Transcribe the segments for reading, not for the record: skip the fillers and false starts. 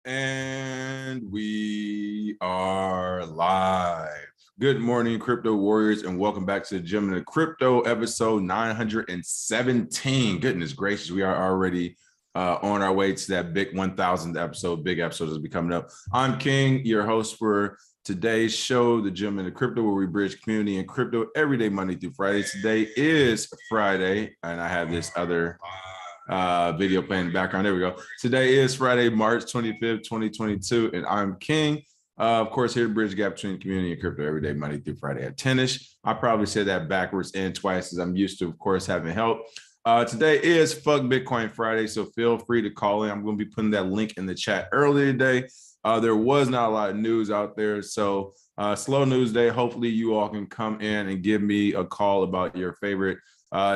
And we are live. Good morning, crypto warriors, and welcome back to the Gym of the Crypto episode 917. Goodness gracious, we are already on our way to that big 1000th episode. Big episode is coming up. I'm King, your host for today's show, the Gym of the Crypto, where we bridge community and crypto every day, Monday through Friday. Today is Friday, and I have this other video playing in the background. There we go. Today is Friday, March 25th, 2022, and I'm King. Of course, here to bridge the gap between community and crypto every day, Monday through Friday at 10ish. I probably said that backwards and twice, as I'm used to, of course, having help. Today is Fuck Bitcoin Friday, so feel free to call in. I'm going to be putting that link in the chat earlier today. There was not a lot of news out there, so slow news day. Hopefully, you all can come in and give me a call about your favorite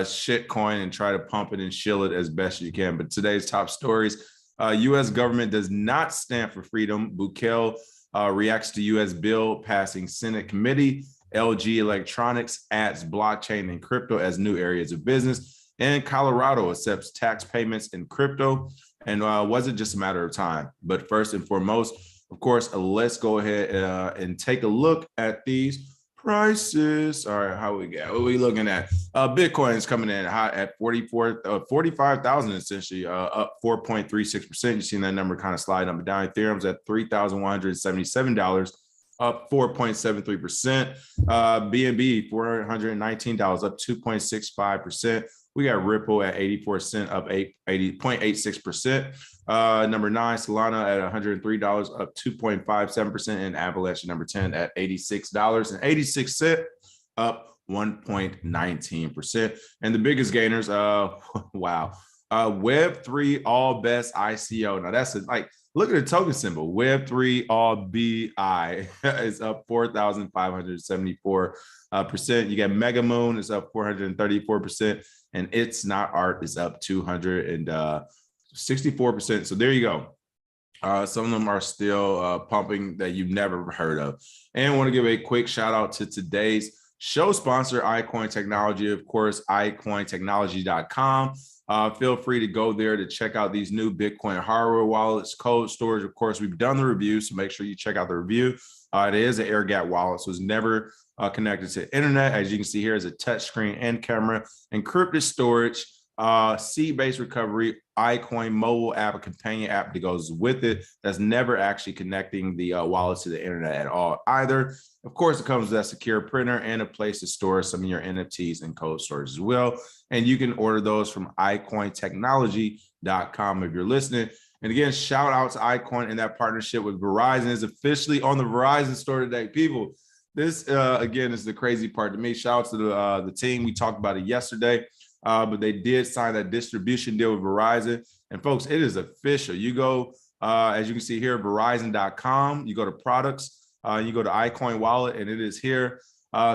shit coin and try to pump it and shill it as best you can. But today's top stories: U.S. government does not stand for freedom. Bukele reacts to U.S. bill passing Senate committee. LG Electronics adds blockchain and crypto as new areas of business. And Colorado accepts tax payments in crypto. And was it just a matter of time? But first and foremost, of course, let's go ahead and take a look at these prices. All right, how we got? What are we looking at? Bitcoin is coming in hot at 45,000 essentially, up 4.36%. You've seen that number kind of slide up and down. Ethereum's at $3,177, up 4.73%. BNB $419, up 2.65%. We got Ripple at 84 cents, up 80.86%. Number 9, Solana at $103, up 2.57%, and Avalanche number 10 at $86.86, up 1.19%. And the biggest gainers, wow, Web3 All Best ICO. Now that's look at the token symbol. Web3 All BI is up 4,574%. You got Mega Moon is up 434%, and It's Not Art is up 264%. So there you go. Some of them are still pumping that you've never heard of. And I want to give a quick shout out to today's show sponsor, iCoin Technology, of course, iCoinTechnology.com. Feel free to go there to check out these new Bitcoin hardware wallets, cold storage. Of course, we've done the review, so make sure you check out the review. It is an air gap wallet, so it's never connected to the internet. As you can see here, is a touch screen and camera, encrypted storage, seed-based recovery, iCoin mobile app, a companion app that goes with it that's never actually connecting the wallet to the internet at all either. Of course, it comes with that secure printer and a place to store some of your NFTs and cold storage as well. And you can order those from iCoinTechnology.com if you're listening. And again, shout out to iCoin and that partnership with Verizon is officially on the Verizon store today. People, this, again, is the crazy part to me. Shout out to the team. We talked about it yesterday, but they did sign that distribution deal with Verizon. And folks, it is official. You go, as you can see here, Verizon.com. You go to products, you go to iCoin wallet, and it is here.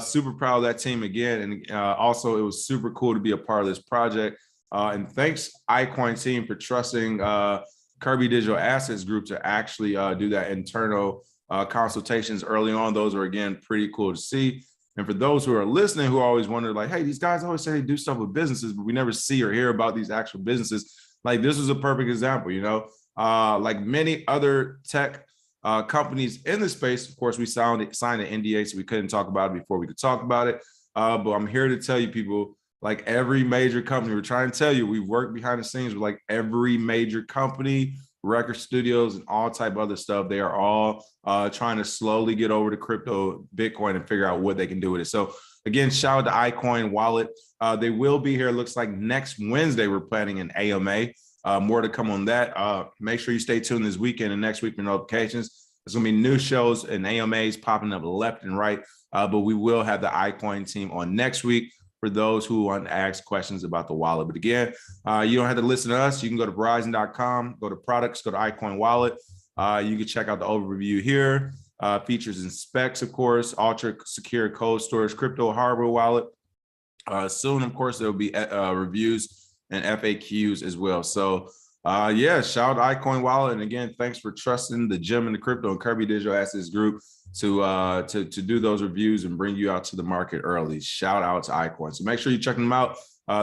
Super proud of that team again. And also, it was super cool to be a part of this project. And thanks, iCoin team, for trusting KRBE Digital Assets Group to actually do that internal consultations early on. Those are, again, pretty cool to see. And for those who are listening, who always wonder, like, hey, these guys always say they do stuff with businesses, but we never see or hear about these actual businesses. Like, this was a perfect example, you know, like many other tech companies in the space. Of course, we signed an NDA, so we couldn't talk about it before we could talk about it. But I'm here to tell you, people, like every major company, we're trying to tell you, we work behind the scenes with like every major company, record studios, and all type of other stuff. They are all trying to slowly get over to crypto, Bitcoin, and figure out what they can do with it. So again, shout out to iCoin wallet. They will be here. It looks like next Wednesday, we're planning an AMA. More to come on that. Make sure you stay tuned this weekend and next week for notifications. There's going to be new shows and AMAs popping up left and right. But we will have the iCoin team on next week for those who want to ask questions about the wallet. But again, you don't have to listen to us. You can go to Verizon.com, go to products, go to iCoin wallet. You can check out the overview here. Features and specs, of course, ultra secure cold storage crypto hardware wallet. Soon, of course, there will be reviews and FAQs as well. So yeah, shout out to iCoin wallet. And again, thanks for trusting the Gym and the Crypto and KRBE Digital Assets Group to do those reviews and bring you out to the market early. Shout out to iCoin. So make sure you check them out.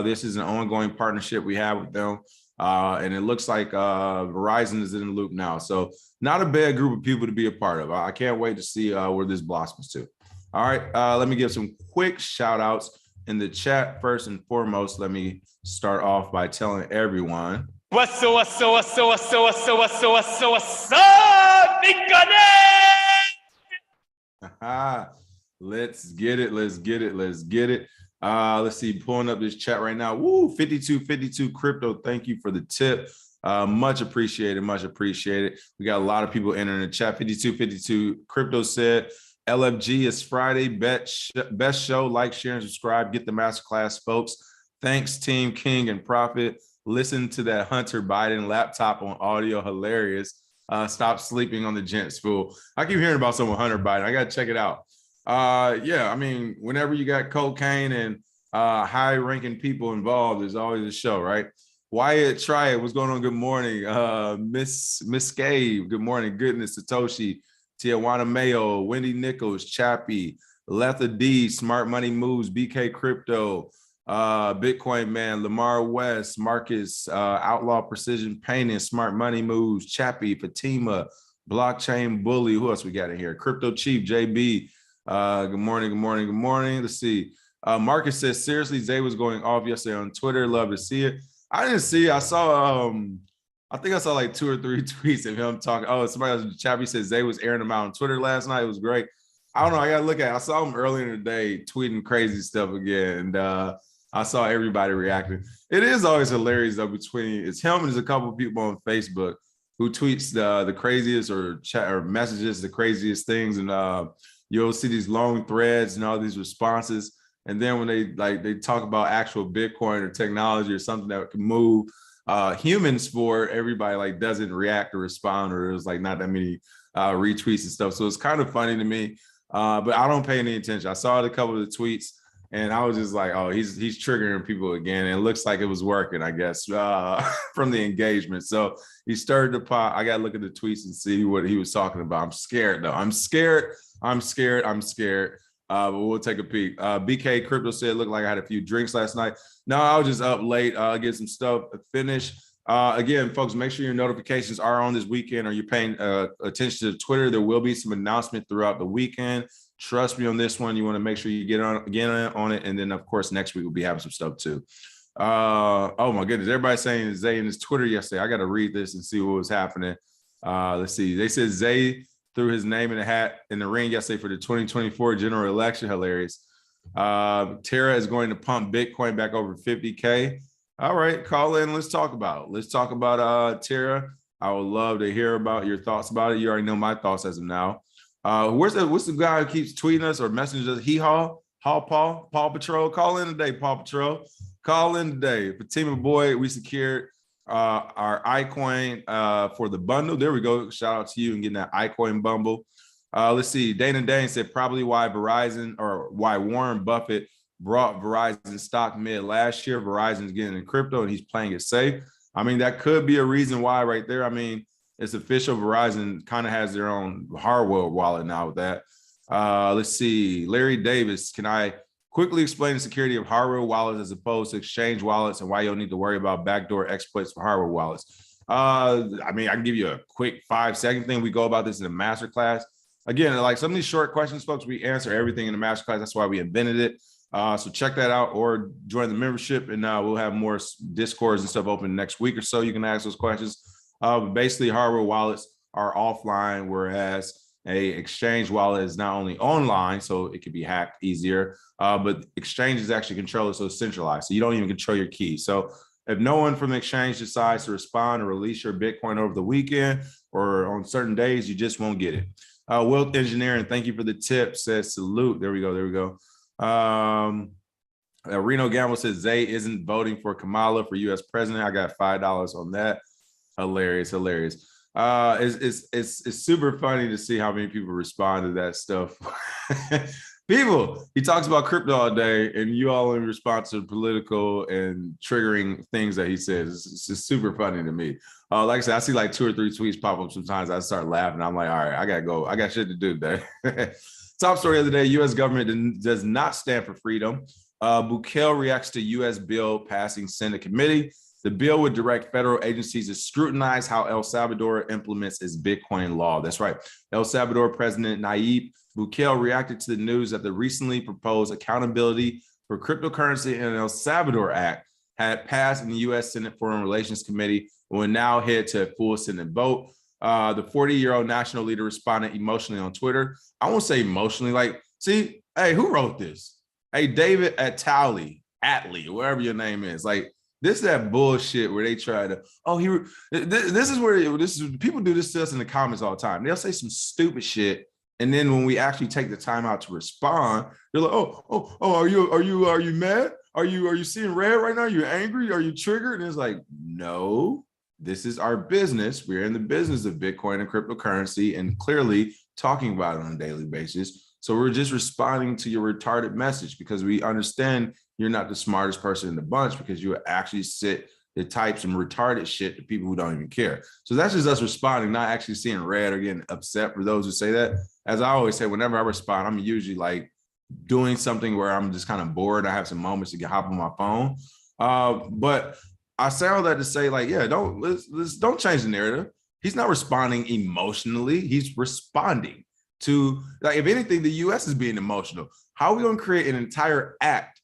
This is an ongoing partnership we have with them. And it looks like Verizon is in the loop now. So not a bad group of people to be a part of. I can't wait to see where this blossoms to. All right, let me give some quick shout outs in the chat. First and foremost, let me start off by telling everyone. What's up, let's get it. Let's see, pulling up this chat right now. Woo, 5252 crypto. Thank you for the tip. Much appreciated. We got a lot of people entering the chat. 5252 crypto said, LFG is Friday. Best show. Like, share, and subscribe. Get the masterclass, folks. Thanks, Team King and Profit. Listen to that Hunter Biden laptop on audio. Hilarious. Stop sleeping on the gents, fool. I keep hearing about someone Hunter Biden. I got to check it out. Yeah, I mean, whenever you got cocaine and high-ranking people involved, there's always a show, right? Wyatt, try it. What's going on? Good morning. Miss Gabe, good morning. Goodness, Satoshi, Tijuana Mayo, Wendy Nichols, Chappie, Letha D, Smart Money Moves, BK Crypto, Bitcoin Man, Lamar West, Marcus, Outlaw Precision Painting, Smart Money Moves, Chappie, Fatima, Blockchain Bully. Who else we got in here? Crypto Chief, JB. Good morning. Let's see. Marcus says, seriously, Zay was going off yesterday on Twitter. Love to see it. I didn't see it. I saw, I think I saw like 2 or 3 tweets of him talking. Oh, somebody else, Chappie said Zay was airing them out on Twitter last night. It was great. I don't know. I got to look at it. I saw him earlier in the day tweeting crazy stuff again. And I saw everybody reacting. It is always hilarious, though, between it's him and there's a couple of people on Facebook who tweets the craziest or chat or messages, the craziest things. And you'll see these long threads and all these responses. And then when they talk about actual Bitcoin or technology or something that can move humans for, everybody like doesn't react or respond, or there's like not that many retweets and stuff. So it's kind of funny to me, but I don't pay any attention. I saw a couple of the tweets and I was just like, oh, he's triggering people again. And it looks like it was working, I guess, from the engagement. So he stirred the pot. I got to look at the tweets and see what he was talking about. I'm scared, though. I'm scared. But we'll take a peek. BK Crypto said, looked like I had a few drinks last night. No, I was just up late, get some stuff finished. Again, folks, make sure your notifications are on this weekend, or you're paying attention to Twitter. There will be some announcement throughout the weekend. Trust me on this one. You want to make sure you get on it. And then, of course, next week we'll be having some stuff too. Oh, my goodness. Everybody's saying Zay in his Twitter yesterday. I got to read this and see what was happening. Let's see. They said Zay threw his name in the hat in the ring yesterday for the 2024 general election. Hilarious. Terra is going to pump Bitcoin back over 50K. All right, call in. Let's talk about it. Let's talk about Terra. I would love to hear about your thoughts about it. You already know my thoughts as of now. What's the guy who keeps tweeting us or messaging us? Paul Patrol. Call in today, Paul Patrol. Call in today. Fatima Boy, we secured our iCoin for the bundle. There we go. Shout out to you and getting that iCoin bundle. Let's see. Dana Dane said probably why Warren Buffett brought Verizon stock mid last year. Verizon's getting in crypto and he's playing it safe. I mean, that could be a reason why right there. I mean, it's official. Verizon kind of has their own hardware wallet now with that. Let's see. Larry Davis, can I quickly explain the security of hardware wallets as opposed to exchange wallets and why you don't need to worry about backdoor exploits for hardware wallets? I mean, I can give you a quick 5-second thing. We go about this in a masterclass. Again, like some of these short questions, folks, we answer everything in the masterclass. That's why we invented it. So check that out or join the membership, and we'll have more Discords and stuff open next week or so. You can ask those questions. But basically, hardware wallets are offline, whereas a exchange wallet is not only online, so it can be hacked easier, but exchanges actually control it, so it's centralized. So you don't even control your key. So if no one from the exchange decides to respond or release your Bitcoin over the weekend or on certain days, you just won't get it. Wealth Engineering, thank you for the tip, says salute. There we go. Reno Gamble says Zay isn't voting for Kamala for U.S. president. I got $5 on that. Hilarious. It's super funny to see how many people respond to that stuff. People, he talks about crypto all day, and you all in response to political and triggering things that he says. It's just super funny to me. Like I said, I see like 2 or 3 tweets pop up sometimes. I start laughing. I'm like, all right, I gotta go. I got shit to do today. Top story of the day: U.S. government does not stand for freedom. Bukele reacts to U.S. bill passing Senate committee. The bill would direct federal agencies to scrutinize how El Salvador implements its Bitcoin law. That's right. El Salvador President Nayib Bukele reacted to the news that the recently proposed Accountability for Cryptocurrency in El Salvador Act had passed in the U.S. Senate Foreign Relations Committee and will now head to a full Senate vote. The 40-year-old national leader responded emotionally on Twitter. I won't say emotionally, like, see, hey, who wrote this? Hey, David Atali, whatever your name is. Like, this is that bullshit where they try to, this is people do this to us in the comments all the time. They'll say some stupid shit. And then when we actually take the time out to respond, they're like, are you mad? Are you seeing red right now? Are you angry? Are you triggered? And it's like, no, this is our business. We're in the business of Bitcoin and cryptocurrency and clearly talking about it on a daily basis. So we're just responding to your retarded message because we understand you're not the smartest person in the bunch because you actually sit the type some retarded shit to people who don't even care. So that's just us responding, not actually seeing red or getting upset for those who say that. As I always say, whenever I respond, I'm usually like doing something where I'm just kind of bored. I have some moments to hop on my phone. But I say all that to say, like, yeah, don't change the narrative. He's not responding emotionally. He's responding to, like, if anything, the US is being emotional. How are we going to create an entire act,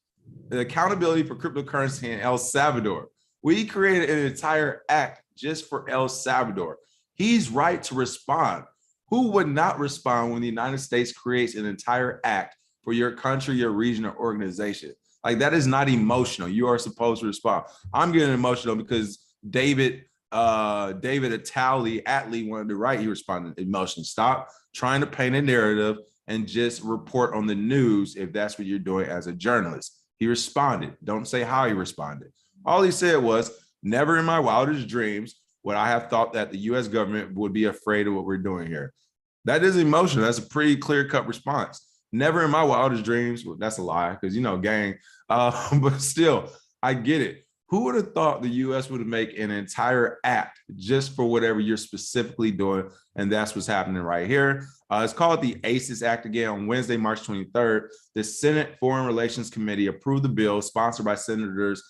the Accountability for Cryptocurrency in El Salvador? We created an entire act just for El Salvador. He's right to respond. Who would not respond when the United States creates an entire act for your country, your region, or organization? Like, that is not emotional. You are supposed to respond. I'm getting emotional because David Atali wanted to write. He responded emotionally. Stop trying to paint a narrative and just report on the news if that's what you're doing as a journalist. He responded. Don't say how he responded. All he said was, never in my wildest dreams would I have thought that the US government would be afraid of what we're doing here. That is emotional. That's a pretty clear-cut response. Never in my wildest dreams. Well, that's a lie because, you know, gang. But still, I get it. Who would have thought the US would make an entire act just for whatever you're specifically doing? And that's what's happening right here. It's called the ACES Act. Again, on Wednesday, March 23rd, the Senate Foreign Relations Committee approved the bill sponsored by Senators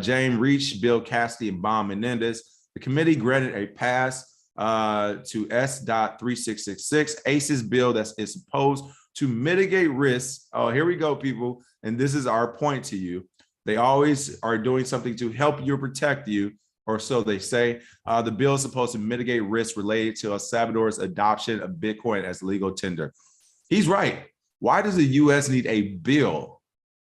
James Reach, Bill Cassidy, and Bob Menendez. The committee granted a pass to S.3666, ACES bill that is supposed to mitigate risks. Oh, here we go, people. And this is our point to you. They always are doing something to help you, protect you, or so they say. The bill is supposed to mitigate risks related to El Salvador's adoption of Bitcoin as legal tender. He's right. Why does the U.S. need a bill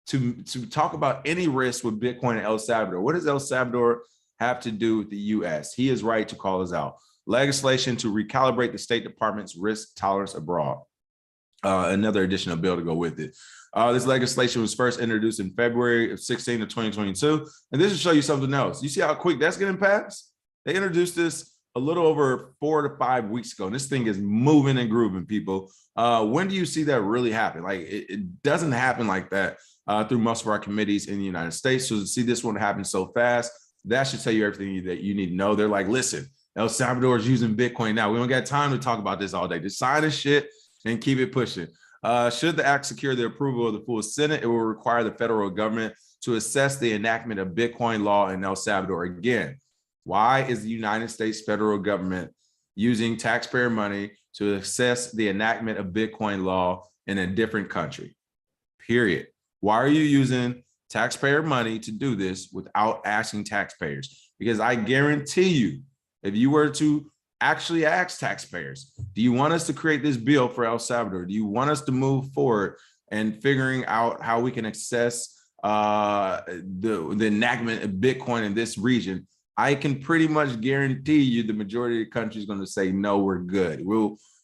to talk about any risk with Bitcoin in El Salvador? What does El Salvador have to do with the U.S.? He is right to call us out. Legislation to recalibrate the State Department's risk tolerance abroad. Another additional bill to go with it. This legislation was first introduced in February of 16 of 2022. And this will show you something else. You see how quick that's getting passed? They introduced this a little over 4 to 5 weeks ago. And this thing is moving and grooving, people. When do you see that really happen? Like, it doesn't happen like that through most of our committees in the United States. So to see this one happen so fast, that should tell you everything that you need to know. They're like, listen, El Salvador is using Bitcoin now. We don't got time to talk about this all day. Just sign this shit and keep it pushing. Should the act secure the approval of the full Senate, it will require the federal government to assess the enactment of Bitcoin law in El Salvador. Again, why is the United States federal government using taxpayer money to assess the enactment of Bitcoin law in a different country? Period. Why are you using taxpayer money to do this without asking taxpayers? Because I guarantee you, if you were to actually ask taxpayers, do you want us to create this bill for El Salvador? Do you want us to move forward and figuring out how we can access the enactment of Bitcoin in this region? I can pretty much guarantee you the majority of the country is going to say, no, we're good.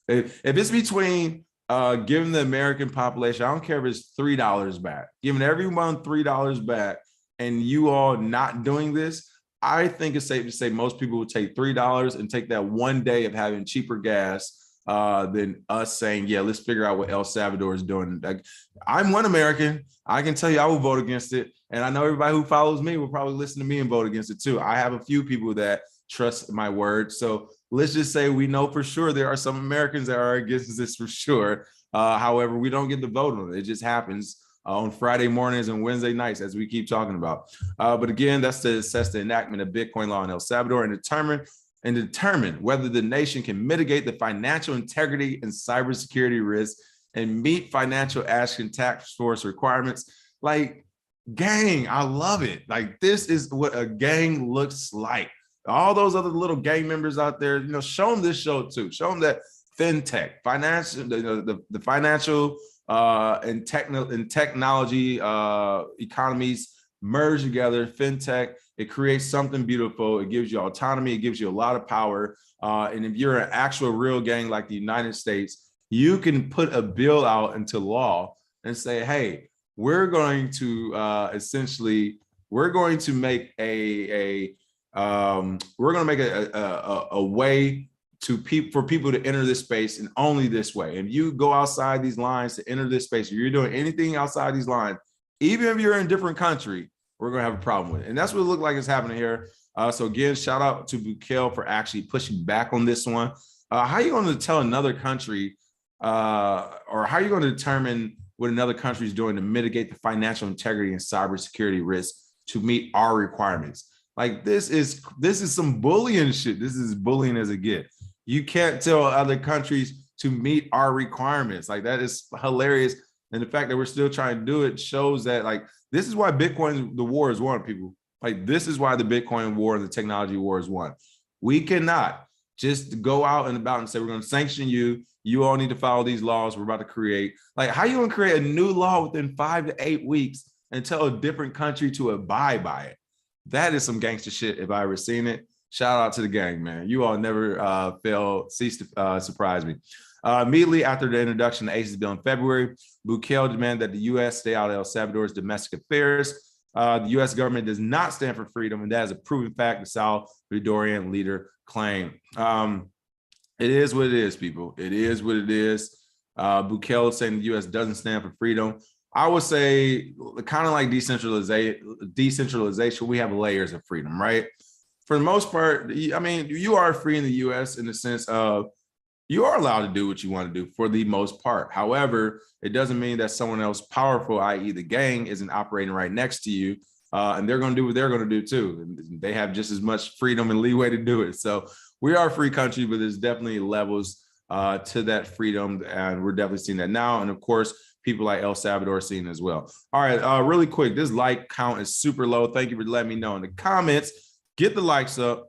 If it's between giving the American population, I don't care if it's $3 back, giving everyone $3 back and you all not doing this, I think it's safe to say most people would take $3 and take that one day of having cheaper gas than us saying, yeah, let's figure out what El Salvador is doing. Like, I'm one American. I can tell you I will vote against it. And I know everybody who follows me will probably listen to me and vote against it too. I have a few people that trust my word. So let's just say we know for sure there are some Americans that are against this for sure. However, we don't get the vote on it. It just happens. on Friday mornings and Wednesday nights, as we keep talking about. But again, that's to assess the enactment of Bitcoin law in El Salvador and determine whether the nation can mitigate the financial integrity and cybersecurity risks and meet financial action task force requirements. Like, gang, I love it. Like, this is what a gang looks like. All those other little gang members out there, you know, show them this show too. Show them that fintech, financial, the financial and technology economies merge together. Fintech, it creates something beautiful. It gives you autonomy. It gives you a lot of power. And if you're an actual real gang like the United States, you can put a bill out into law and say, hey, we're going to essentially, we're going to make a way for people to enter this space, and only this way. If you go outside these lines to enter this space, if you're doing anything outside these lines, even if you're in a different country, we're going to have a problem with it. And that's what it looks like is happening here. So again, shout out to Bukele for actually pushing back on this one. How are you going to tell another country, or how are you going to determine what another country is doing to mitigate the financial integrity and cybersecurity risks to meet our requirements? Like, this is some bullying shit. This is bullying as it gets. You can't tell other countries to meet our requirements. Like, that is hilarious. And the fact that we're still trying to do it shows that, like, this is why Bitcoin, the war is won, people. Like, this is why the Bitcoin war and the technology war is won. We cannot just go out and about and say, we're going to sanction you. You all need to follow these laws we're about to create. Like, how are you going to create a new law within 5 to 8 weeks and tell a different country to abide by it? That is some gangster shit if I ever seen it. Shout out to the gang, man. You all never cease to surprise me. Immediately after the introduction of the ACES bill in February, Bukele demanded that the U.S. stay out of El Salvador's domestic affairs. The U.S. government does not stand for freedom, and that is a proven fact, the Salvadorian leader claimed. It is what it is, people. It is what it is. Bukele saying the U.S. doesn't stand for freedom. I would say, kind of like decentralization, we have layers of freedom, right? For the most part, I mean, you are free in the U.S. in the sense of you are allowed to do what you want to do for the most part. However, it doesn't mean that someone else powerful, i.e. the gang, isn't operating right next to you, and they're going to do what they're going to do too. And they have just as much freedom and leeway to do it. So we are a free country, but there's definitely levels to that freedom, and we're definitely seeing that now. And of course, people like El Salvador seeing as well. All right, really quick, this like count is super low. Thank you for letting me know in the comments. Get the likes up.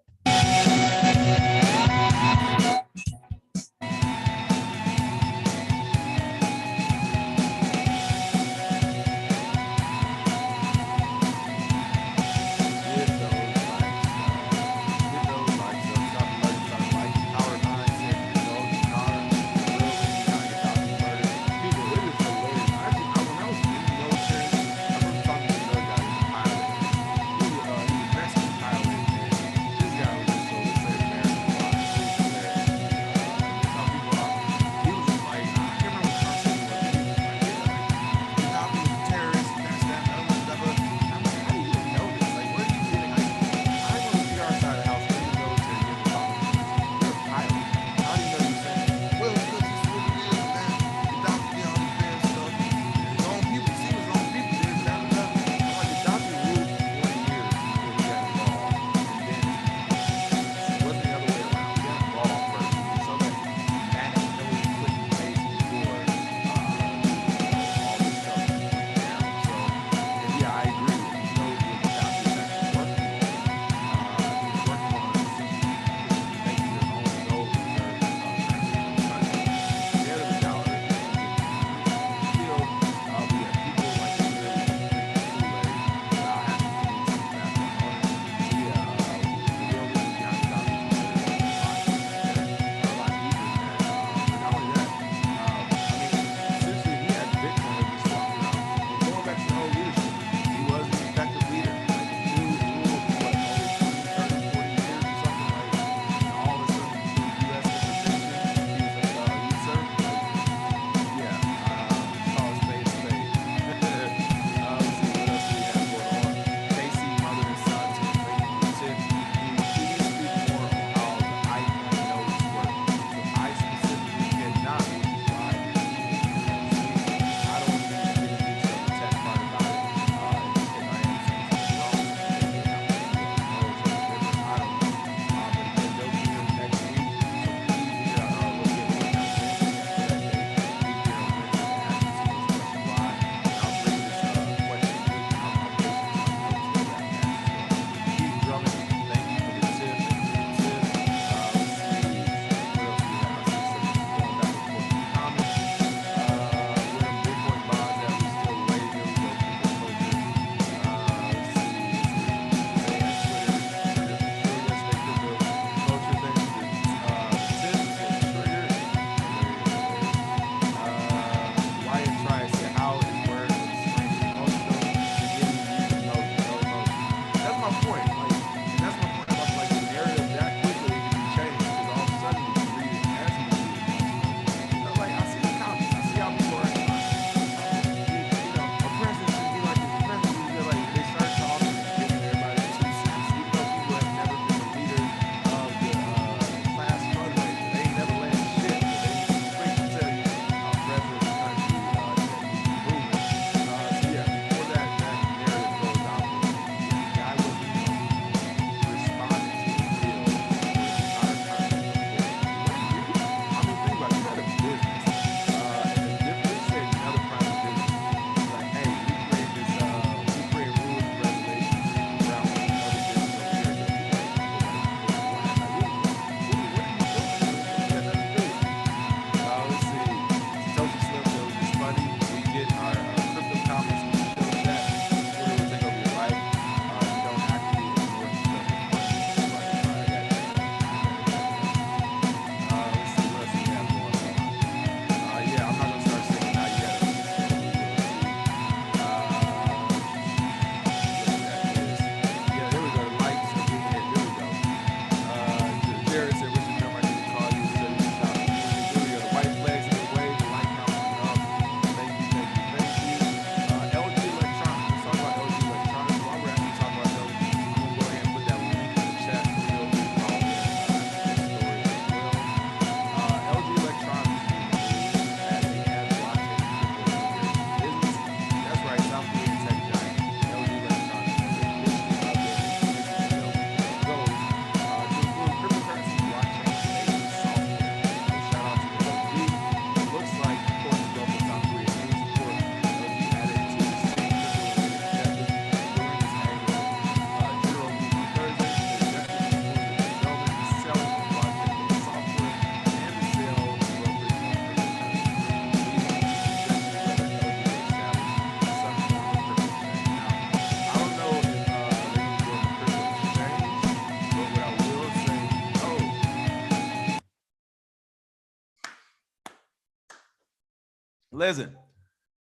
Listen,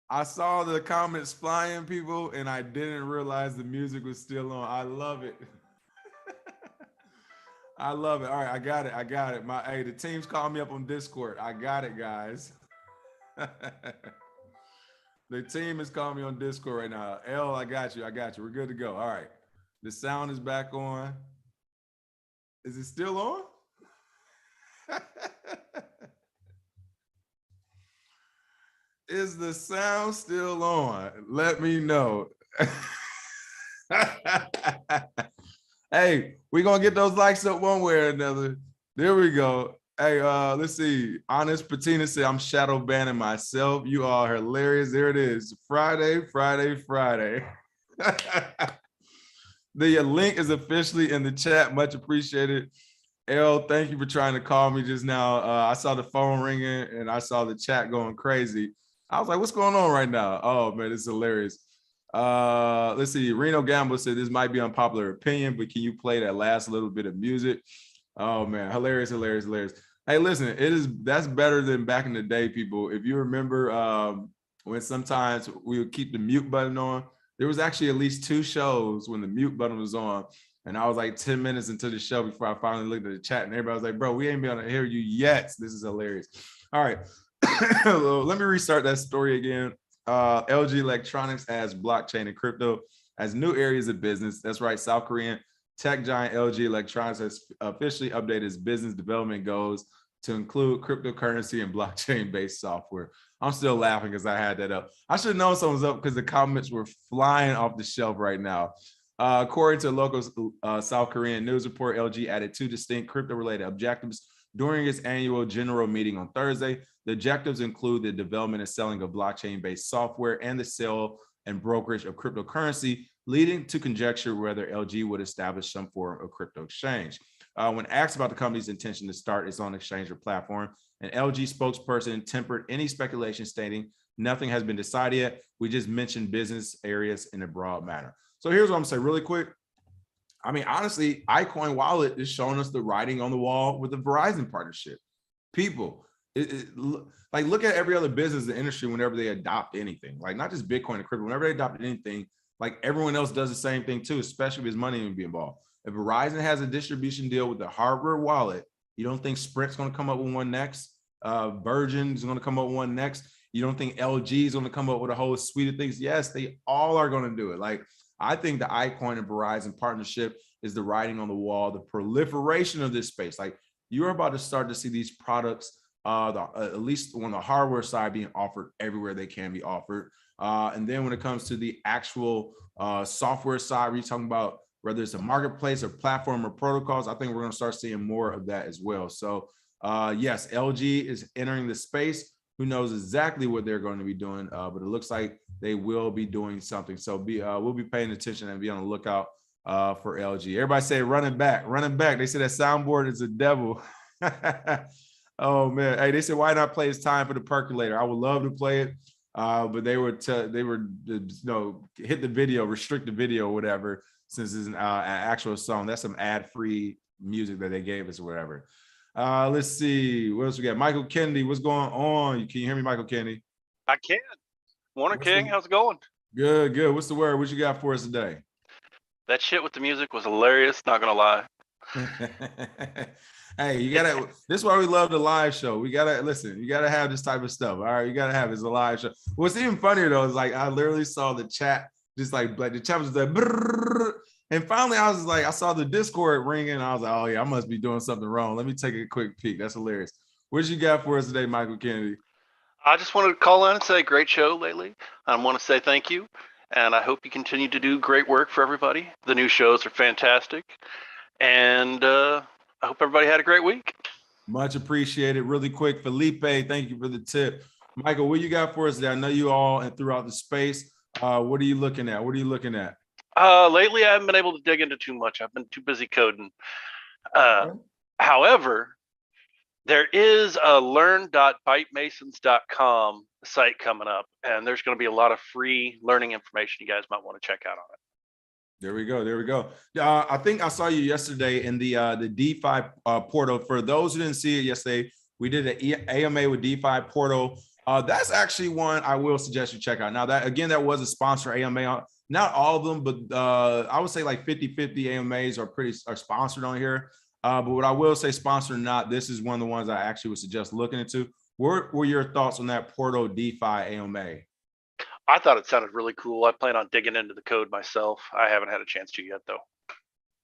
I saw the comments flying, people, and I didn't realize the music was still on. I love it. I love it. All right, I got it. I got it. Hey, the team's calling me up on Discord. I got it, guys. The team is calling me on Discord right now. L, I got you. I got you. We're good to go. All right. The sound is back on. Is it still on? Is the sound still on? Let me know. Hey, we're gonna get those likes up one way or another. There we go. Hey, let's see. Honest Patina said, I'm shadow banning myself. You are hilarious. There it is. Friday. The link is officially in the chat. Much appreciated. L, thank you for trying to call me just now. I saw the phone ringing and I saw the chat going crazy. I was like, what's going on right now? Oh, man, it's hilarious. Let's see. Reno Gamble said, this might be unpopular opinion, but can you play that last little bit of music? Oh, man, hilarious. Hey, listen, that's better than back in the day, people. If you remember when sometimes we would keep the mute button on, there was actually at least 2 shows when the mute button was on. And I was like 10 minutes into the show before I finally looked at the chat and everybody was like, bro, we ain't been able to hear you yet. This is hilarious. All right. Let me restart that story again. LG Electronics adds blockchain and crypto as new areas of business. That's right. South Korean tech giant LG Electronics has officially updated its business development goals to include cryptocurrency and blockchain-based software. I'm still laughing because I had that up. I should have known someone was up because the comments were flying off the shelf right now. According to a local South Korean news report, LG added 2 distinct crypto-related objectives during its annual general meeting on Thursday. The objectives include the development and selling of blockchain-based software and the sale and brokerage of cryptocurrency, leading to conjecture whether LG would establish some form of crypto exchange. When asked about the company's intention to start its own exchange or platform, an LG spokesperson tempered any speculation, stating, nothing has been decided yet. We just mentioned business areas in a broad manner. So here's what I'm saying really quick. I mean, honestly, iCoin wallet is showing us the writing on the wall with the Verizon partnership. People, like look at every other business in the industry whenever they adopt anything, like not just Bitcoin and crypto, whenever they adopt anything, like everyone else does the same thing too, especially if there's money to be involved. If Verizon has a distribution deal with the hardware wallet, you don't think Sprint's going to come up with one next? Virgin's going to come up with one next? You don't think LG is going to come up with a whole suite of things? Yes, they all are going to do it. Like, I think the iCoin and Verizon partnership is the writing on the wall, the proliferation of this space. Like, you're about to start to see these products, at least on the hardware side, being offered everywhere they can be offered. And then when it comes to the actual software side, we're talking about whether it's a marketplace or platform or protocols, I think we're going to start seeing more of that as well. So yes, LG is entering the space. Who knows exactly what they're going to be doing, but it looks like they will be doing something. So we'll be paying attention and be on the lookout for LG. Everybody say running back. They say that soundboard is a devil. Oh man, hey, they said why not play It's Time for the Percolator? I would love to play it, but they were hit the video, restrict the video, or whatever, since it's an actual song. That's some ad-free music that they gave us or whatever. Let's see. What else we got? Michael Kennedy, what's going on? Can you hear me, Michael Kennedy? I can. Morning, King. How's it going? Good. What's the word? What you got for us today? That shit with the music was hilarious. Not gonna lie. Hey, you gotta. This is why we love the live show. We gotta listen. You gotta have this type of stuff. All right, you gotta have it. It's a live show. What's even funnier though is like I literally saw the chat, just like the chat was like, and finally I was like, I saw the Discord ringing, and I was like, oh yeah, I must be doing something wrong. Let me take a quick peek. That's hilarious. What you got for us today, Michael Kennedy? I just wanted to call in and say great show lately. I want to say thank you, and I hope you continue to do great work for everybody. The new shows are fantastic, and I hope everybody had a great week. Much appreciated. Really quick, Felipe, thank you for the tip. Michael, what you got for us today? I know you all and throughout the space. What are you looking at? Lately, I haven't been able to dig into too much. I've been too busy coding. However, there is a learn.bytemasons.com site coming up, and there's going to be a lot of free learning information you guys might want to check out on it. There we go. I think I saw you yesterday in the DeFi portal. For those who didn't see it yesterday, we did an AMA with DeFi portal That's actually one I will suggest you check out. Now that again, that was a sponsor AMA. Not all of them, but I would say like 50-50 AMAs are sponsored on here. But what I will say, sponsored or not, this is one of the ones I actually would suggest looking into. What were your thoughts on that Portal DeFi AMA? I thought it sounded really cool. I plan on digging into the code myself. I haven't had a chance to yet, though.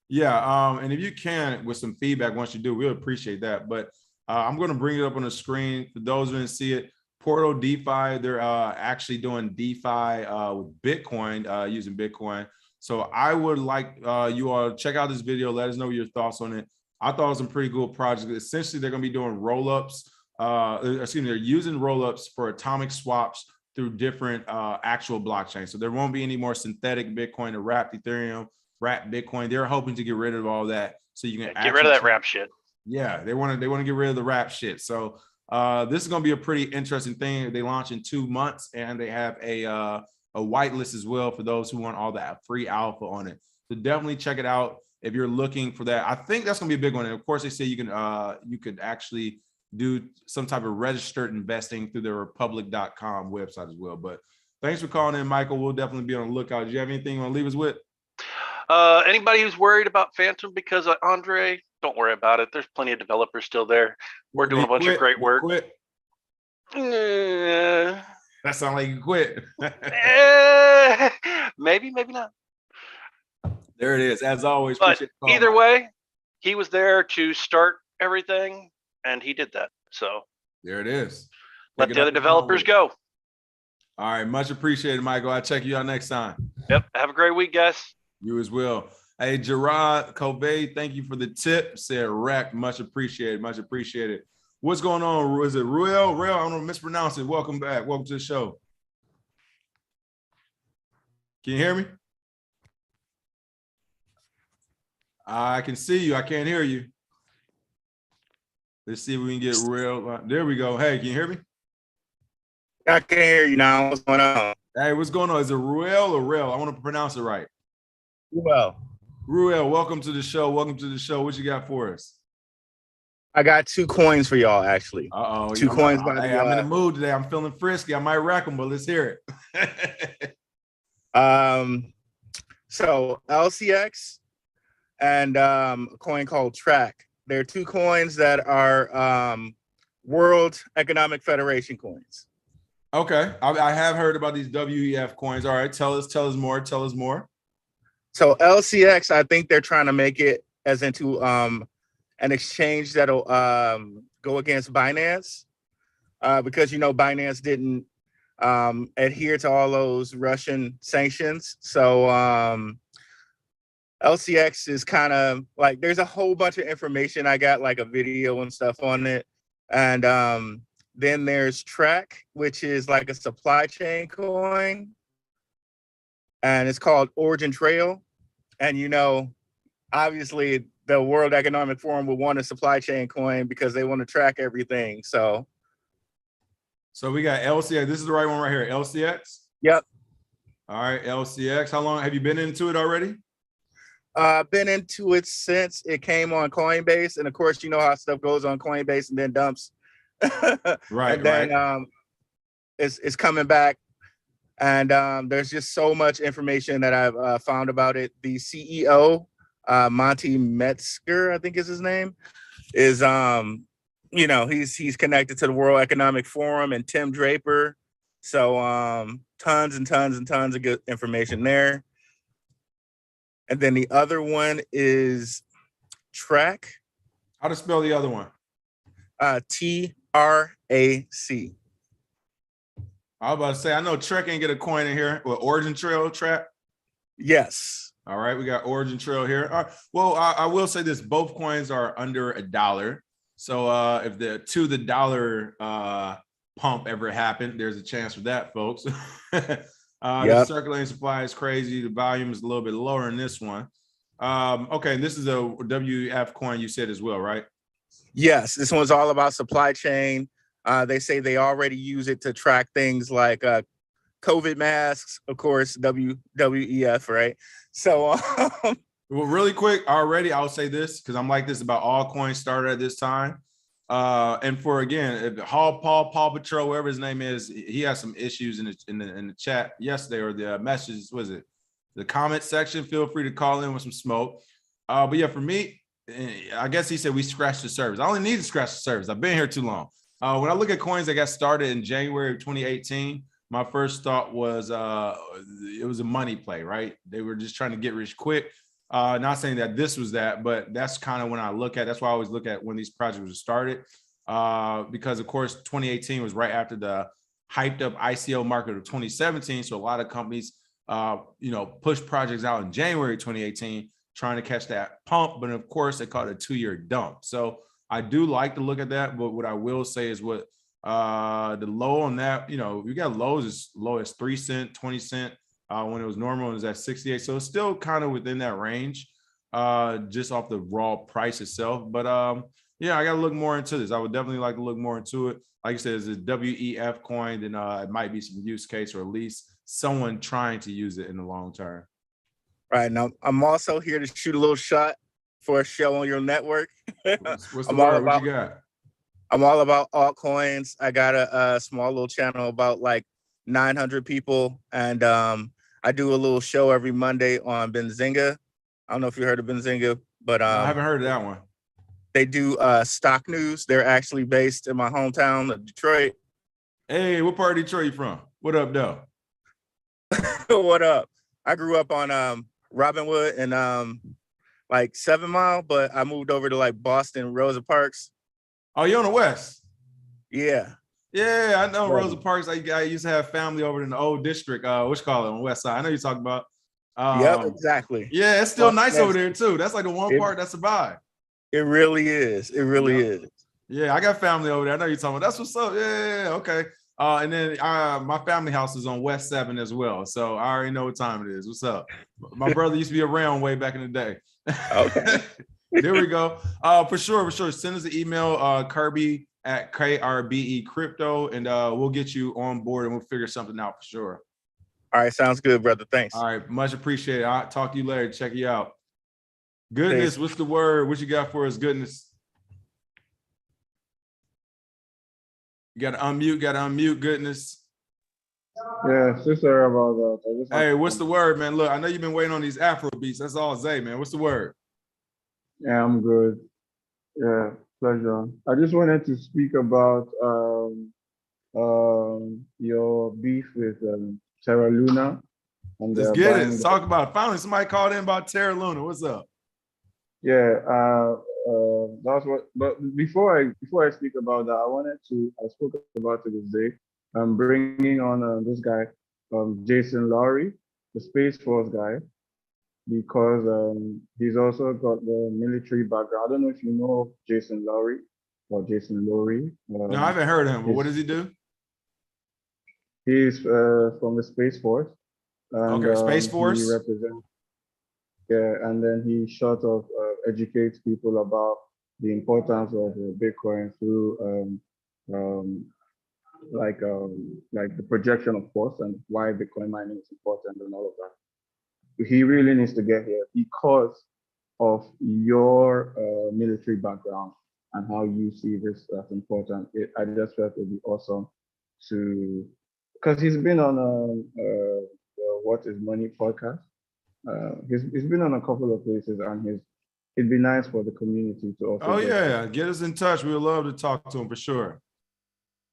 Yeah, and if you can, with some feedback, once you do, we'll appreciate that. But I'm going to bring it up on the screen for those who didn't see it. Portal DeFi, they're actually doing DeFi with Bitcoin, using Bitcoin. So I would like you all to check out this video. Let us know your thoughts on it. I thought it was a pretty cool project. Essentially, they're going to be doing roll-ups. They're using roll-ups for atomic swaps through different actual blockchains. So there won't be any more synthetic Bitcoin or wrapped Ethereum, wrapped Bitcoin. They're hoping to get rid of all that, so you can get rid of that wrap shit. Yeah, they want to get rid of the wrap shit. So this is going to be a pretty interesting thing. They launch in 2 months, and they have a whitelist as well for those who want all that free alpha on it. So definitely check it out if you're looking for that. I think that's going to be a big one. And of course, they say you could actually do some type of registered investing through the republic.com website as well. But thanks for calling in, Michael. We'll definitely be on the lookout. Do you have anything you want to leave us with? Anybody who's worried about Phantom because of Andre, don't worry about it. There's plenty of developers still there. We're doing a bunch of great work. That sounds like you quit. Maybe not. There it is. As always, but either way, he was there to start everything, and he did that. So there it is. Let the other developers go. All right, much appreciated, Michael. I'll check you out next time. Yep. Have a great week, guys. You as well. Hey, Gerard Kobe, thank you for the tip. Said Rack, much appreciated. Much appreciated. What's going on? Is it Ruell? Ruell, I don't know, mispronounce it. Welcome back. Welcome to the show. Can you hear me? I can see you. I can't hear you. Let's see if we can get Ruell. There we go. Hey, can you hear me? I can hear you now. What's going on? Hey, what's going on? Is it Ruell or Ruell? I want to pronounce it right. Ruell. Ruell, welcome to the show. Welcome to the show. What you got for us? I got 2 coins for y'all, actually. Uh-oh. 2 coins. Hey, I'm in the mood today. I'm feeling frisky. I might rack them, but let's hear it. So LCX and a coin called Track. They're 2 coins that are World Economic Federation coins. Okay. I have heard about these WEF coins. All right. Tell us more. So LCX, I think they're trying to make it as into an exchange that'll go against Binance because, Binance didn't adhere to all those Russian sanctions. So LCX is kind of like, there's a whole bunch of information. I got like a video and stuff on it. And then there's Track, which is like a supply chain coin. And it's called Origin Trail. And, obviously the World Economic Forum would want a supply chain coin because they want to track everything. So we got LCX. This is the right one right here. LCX? Yep. All right, LCX. How long have you been into it already? Been into it since it came on Coinbase. And of course, you know how stuff goes on Coinbase and then dumps. Right. And then it's coming back. And there's just so much information that I've found about it. The CEO, Monty Metzger, I think is his name, is he's connected to the World Economic Forum and Tim Draper. So tons and tons and tons of good information there. And then the other one is Track. How to spell the other one? TRAC. I was about to say, I know Trek ain't get a coin in here. Well, Origin Trail Track? Yes. All right, we got Origin Trail here. All right. Well, I will say this, both coins are under $1. So if the dollar pump ever happened, there's a chance for that, folks. The circulating supply is crazy. The volume is a little bit lower in this one. Okay, this is a WF coin you said as well, right? Yes, this one's all about supply chain. They say they already use it to track things like COVID masks, of course, WEF, right? So, well, really quick, already I'll say this because I'm like this about all coins started at this time. And for again, Paul Patrol, whatever his name is, he has some issues in the chat yesterday, or the messages, was it the comment section? Feel free to call in with some smoke. But yeah, for me, I guess he said we scratched the surface. I only need to scratch the surface. I've been here too long. When I look at coins that got started in January of 2018, my first thought was it was a money play, right? They were just trying to get rich quick. Not saying that this was that, but that's kind of when I look at, that's why I always look at when these projects were started. Because of course, 2018 was right after the hyped up ICO market of 2017. So a lot of companies, push projects out in January 2018, trying to catch that pump. But of course, they caught a 2-year dump. So I do like to look at that. But what I will say is what the low on that, you got lows as low as 3 cents, 20 cents. When it was normal, it was at 68. So it's still kind of within that range, just off the raw price itself. But yeah, I got to look more into this. I would definitely like to look more into it. Like I said, it's a WEF coin, then it might be some use case, or at least someone trying to use it in the long term. Right. Now, I'm also here to shoot a little shot for a show on your network. What's the word? What you got? I'm all about altcoins. I got a small little channel about like 900 people, and I do a little show every Monday on Benzinga. I don't know if you heard of Benzinga, but No, I haven't heard of that one. They do stock news. They're actually based in my hometown of Detroit. Hey, what part of Detroit you from? What up, though? What up? I grew up on Robinwood and like 7 Mile, but I moved over to like Boston, Rosa Parks. Oh, you're on the west? Yeah. Yeah, I know Rosa Parks. I used to have family over in the old district, what you call it, on the west side. I know you're talking about. Yep, exactly. Yeah, it's still nice over there too. That's like the one part that survived. It really is. It really is. Yeah, I got family over there. I know you're talking about. That's what's up. Yeah, okay. And then my family house is on West 7 as well. So I already know what time it is. What's up? My brother used to be around way back in the day. Okay. There we go. For sure. Send us an email, KRBE at KRBE Crypto, and we'll get you on board and we'll figure something out for sure. All right, sounds good, brother. Thanks. All right, much appreciated. I'll talk to you later. Check you out. Goodness, thanks. What's the word? What you got for us, Goodness? You got to unmute, Goodness. Yeah, so sorry about that. Hey, what's the word, man? Look, I know you've been waiting on these Afro beats. That's all I'll say, man. What's the word? Yeah, I'm good. Yeah, pleasure. I just wanted to speak about your beef with Terra Luna. And let's get it. Let's talk about it. Finally, somebody called in about Terra Luna. What's up? Yeah, that's what. But before I speak about that, I spoke about it this day. I'm bringing on this guy, Jason Lowry, the Space Force guy, because he's also got the military background. I don't know if you know Jason Lowry or Jason Lowry. No, I haven't heard of him. But what does he do? He's from the Space Force. And, okay, Space Force. He represents. Yeah, and then he sort of educates people about the importance of Bitcoin through like the projection of force and why Bitcoin mining is important and all of that. He really needs to get here because of your military background and how you see this as important. I just felt it would be awesome to, because he's been on What is Money podcast. He's been on a couple of places, and it'd be nice for the community to also. Oh yeah, get us in touch. We would love to talk to him for sure.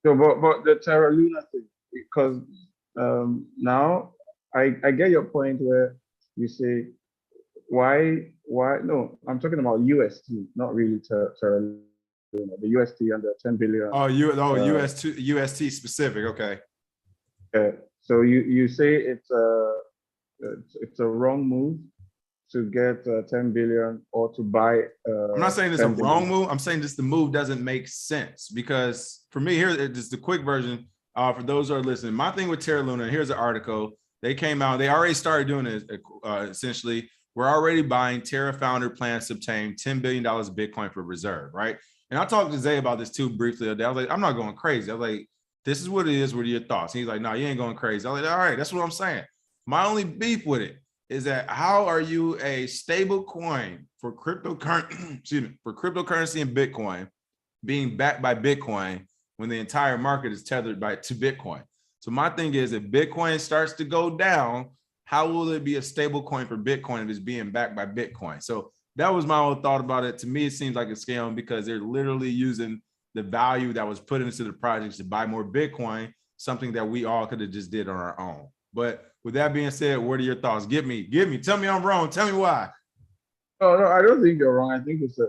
So, but the Terra Luna thing, because now I get your point where you say why no, I'm talking about UST, not really Terra Luna, the UST under 10 billion. UST specific, okay. So you say it's a wrong move to get 10 billion or to buy. I'm not saying it's a wrong move. I'm saying just the move doesn't make sense, because for me, here is the quick version. For those who are listening, my thing with Terra Luna, here's an article. They came out, they already started doing it. Essentially, we're already buying. Terra founder plans to obtain $10 billion of Bitcoin for reserve, right? And I talked to Zay about this too briefly the other day. I was like, I'm not going crazy. I was like, this is what it is. What are your thoughts? And he's like, no, you ain't going crazy. I was like, all right, that's what I'm saying. My only beef with it is that how are you a stable coin for cryptocurrency, and Bitcoin, being backed by Bitcoin when the entire market is tethered to Bitcoin. So my thing is, if Bitcoin starts to go down, how will it be a stable coin for Bitcoin if it's being backed by Bitcoin? So that was my own thought about it. To me, it seems like a scam because they're literally using the value that was put into the projects to buy more Bitcoin, something that we all could have just did on our own. But with that being said, what are your thoughts? Give me, tell me I'm wrong. Tell me why. No, I don't think you're wrong. I think it's a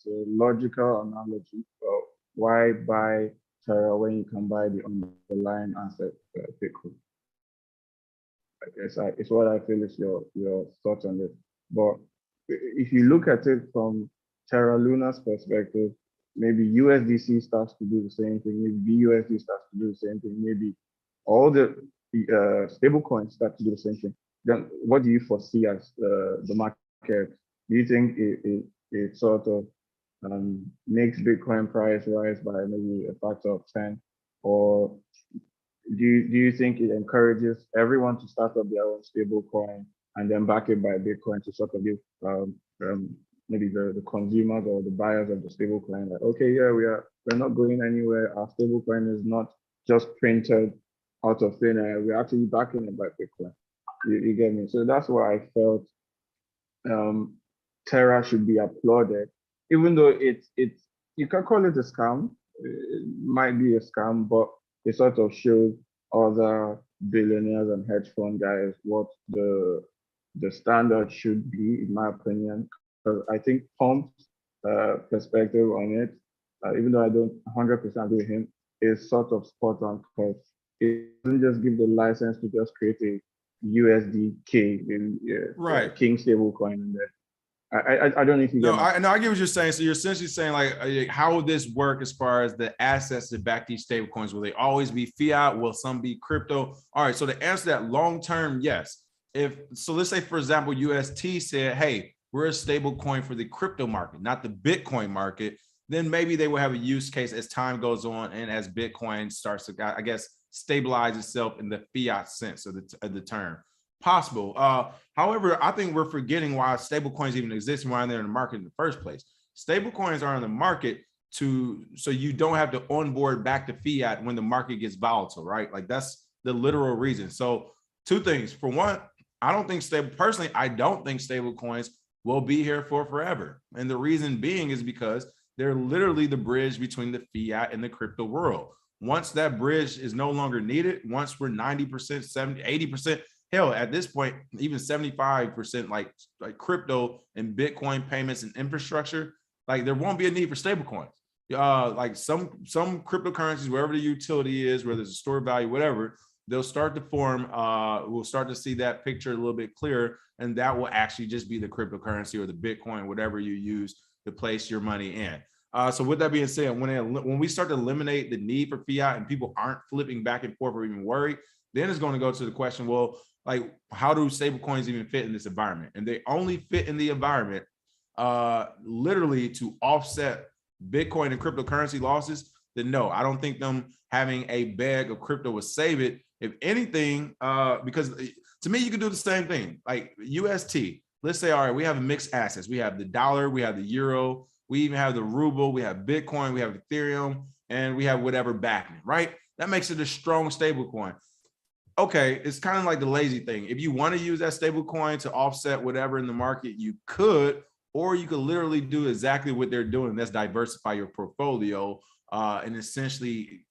logical analogy of why buy Terra when you can buy the underlying asset, Bitcoin. It's what I feel is your thoughts on this. But if you look at it from Terra Luna's perspective, maybe USDC starts to do the same thing. Maybe BUSD starts to do the same thing. Maybe all the stable coins start to do the same thing. Then what do you foresee as the market? Do you think it sort of makes Bitcoin price rise by maybe a factor of 10, or do you think it encourages everyone to start up their own stable coin and then back it by Bitcoin to sort of give maybe the consumers or the buyers of the stable coin like, okay, yeah, we're not going anywhere. Our stable coin is not just printed out of thin air. We're actually backing it by Bitcoin. You get me? So that's why I felt Terra should be applauded, even though it's you can call it a scam. It might be a scam, but it sort of shows other billionaires and hedge fund guys what the standard should be, in my opinion. Because I think Pump's perspective on it, even though I don't 100% agree with him, is sort of spot on, because it doesn't just give the license to just create a USDK, right, King stablecoin in there. I don't know if you get I get what you're saying. So you're essentially saying like, how will this work as far as the assets that back these stable coins? Will they always be fiat? Will some be crypto? All right. So to answer that long term, yes. Let's say, for example, UST said, hey, we're a stable coin for the crypto market, not the Bitcoin market. Then maybe they will have a use case as time goes on and as Bitcoin starts to, I guess, stabilize itself in the fiat sense of the term. Possible. However, I think we're forgetting why stable coins even exist and why they're in the market in the first place. Stable coins are in the market so you don't have to onboard back to fiat when the market gets volatile, right? Like that's the literal reason. So two things. For one, I don't think stable coins will be here for forever. And the reason being is because they're literally the bridge between the fiat and the crypto world. Once that bridge is no longer needed, once we're 90%, 70, 80%, hell, at this point, even 75% like crypto and Bitcoin payments and infrastructure, like there won't be a need for stable coins. Like some cryptocurrencies, wherever the utility is, whether it's a store value, whatever, they'll start to form, we'll start to see that picture a little bit clearer, and that will actually just be the cryptocurrency or the Bitcoin, whatever you use to place your money in. So with that being said, when we start to eliminate the need for fiat and people aren't flipping back and forth or even worried, then it's going to go to the question, well, like, how do stable coins even fit in this environment? And they only fit in the environment literally to offset Bitcoin and cryptocurrency losses. Then no, I don't think them having a bag of crypto will save it. If anything, because to me, you could do the same thing. Like UST, let's say, all right, we have mixed assets. We have the dollar, we have the euro, we even have the ruble, we have Bitcoin, we have Ethereum, and we have whatever backing, right? That makes it a strong stable coin. Okay, it's kind of like the lazy thing. If you want to use that stable coin to offset whatever in the market, you could, or you could literally do exactly what they're doing. That's diversify your portfolio and essentially,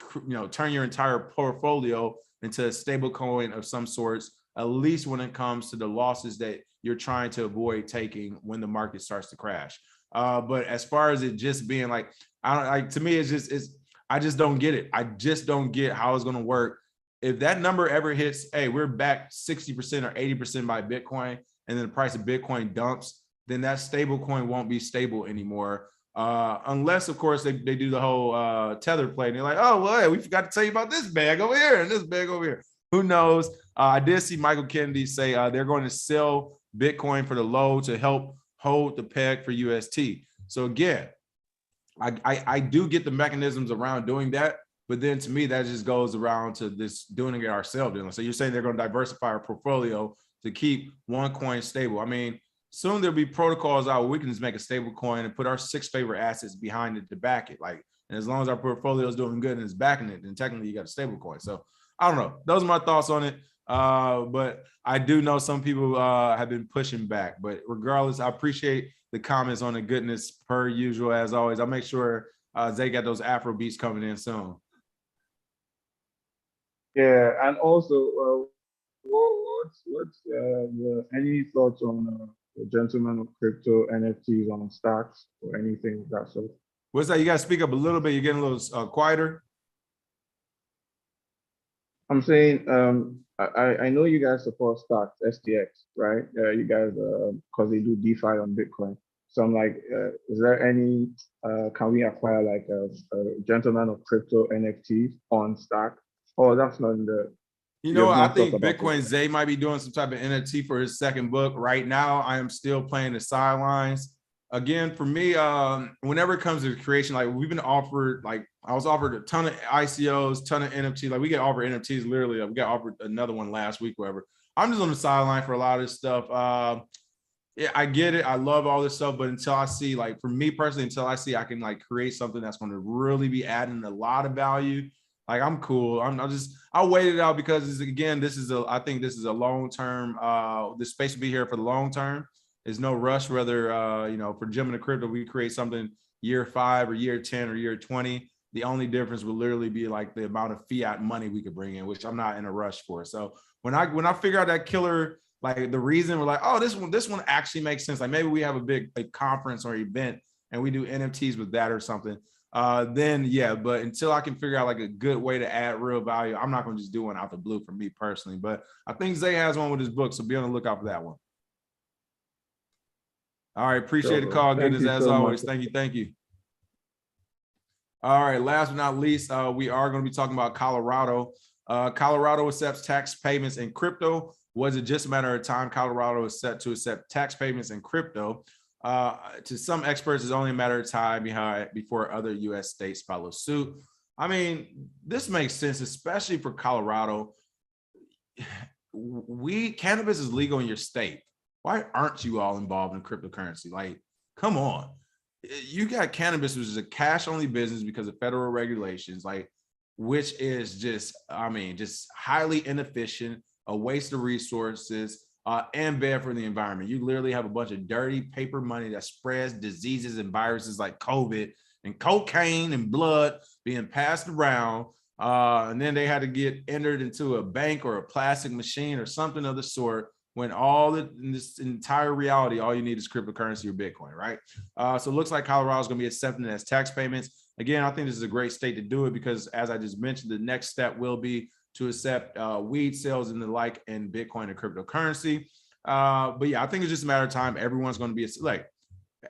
turn your entire portfolio into a stable coin of some sorts, at least when it comes to the losses that you're trying to avoid taking when the market starts to crash. But as far as it just being like, to me, I just don't get it. I just don't get how it's going to work. If that number ever hits, hey, we're back 60% or 80% by Bitcoin, and then the price of Bitcoin dumps, then that stable coin won't be stable anymore. Unless, of course, they do the whole tether play. And they're like, oh, well, hey, we forgot to tell you about this bag over here and this bag over here. Who knows? I did see Michael Kennedy say they're going to sell Bitcoin for the low to help hold the peg for UST. So again, I do get the mechanisms around doing that. But then to me, that just goes around to this doing it ourselves. So you're saying they're going to diversify our portfolio to keep one coin stable. I mean, soon there'll be protocols out where we can just make a stable coin and put our 6 favorite assets behind it to back it. Like, and as long as our portfolio is doing good and it's backing it, then technically you got a stable coin. So I don't know. Those are my thoughts on it. But I do know some people have been pushing back. But regardless, I appreciate the comments on the goodness per usual, as always. I'll make sure Zay got those Afro beats coming in soon. Yeah, and also, any thoughts on the gentleman of crypto NFTs on stocks or anything of that sort? What's that? You got to speak up a little bit. You're getting a little quieter. I'm saying, I know you guys support stocks, STX, right? You guys, because they do DeFi on Bitcoin. So I'm like, is there any, can we acquire like a gentleman of crypto NFTs on stock? Oh, that's not in the. You know, I think Bitcoin Zay might be doing some type of NFT for his second book. Right now, I am still playing the sidelines. Again, for me, whenever it comes to creation, like we've been offered, like I was offered a ton of ICOs, ton of NFTs. Like we get offered NFTs literally. Like we got offered another one last week, whatever. I'm just on the sideline for a lot of this stuff. Yeah, I get it. I love all this stuff, but until I see, like for me personally, until I see I can like create something that's going to really be adding a lot of value, like I'm cool. I'll wait it out because again, I think this is a long-term, this space will be here for the long term. There's no rush, whether, for Gem and Crypto, we create something year 5 or year 10 or year 20. The only difference will literally be like the amount of fiat money we could bring in, which I'm not in a rush for. So when I figure out that killer, like the reason we're like, oh, this one actually makes sense. Like maybe we have a conference or event and we do NFTs with that or something. Then yeah, but until I can figure out like a good way to add real value, I'm not going to just do one out the blue for me personally. But I think Zay has one with his book, so be on the lookout for that one. All right, appreciate the call, goodness, as always. Thank you. All right, last but not least, we are going to be talking about Colorado. Colorado accepts tax payments in crypto. Was it just a matter of time? Colorado is set to accept tax payments in crypto. To some experts, it's only a matter of time before other U.S. states follow suit. I mean, this makes sense, especially for Colorado. Cannabis is legal in your state. Why aren't you all involved in cryptocurrency? Like, come on. You got cannabis, which is a cash-only business because of federal regulations, like, which is just highly inefficient, a waste of resources, and bad for the environment. You literally have a bunch of dirty paper money that spreads diseases and viruses like COVID and cocaine and blood being passed around. And then they had to get entered into a bank or a plastic machine or something of the sort, when in this entire reality, all you need is cryptocurrency or Bitcoin, right? So it looks like Colorado is going to be accepting it as tax payments. Again, I think this is a great state to do it because, as I just mentioned, the next step will be to accept weed sales and the like in Bitcoin and cryptocurrency. But yeah, I think it's just a matter of time. Everyone's going to be like,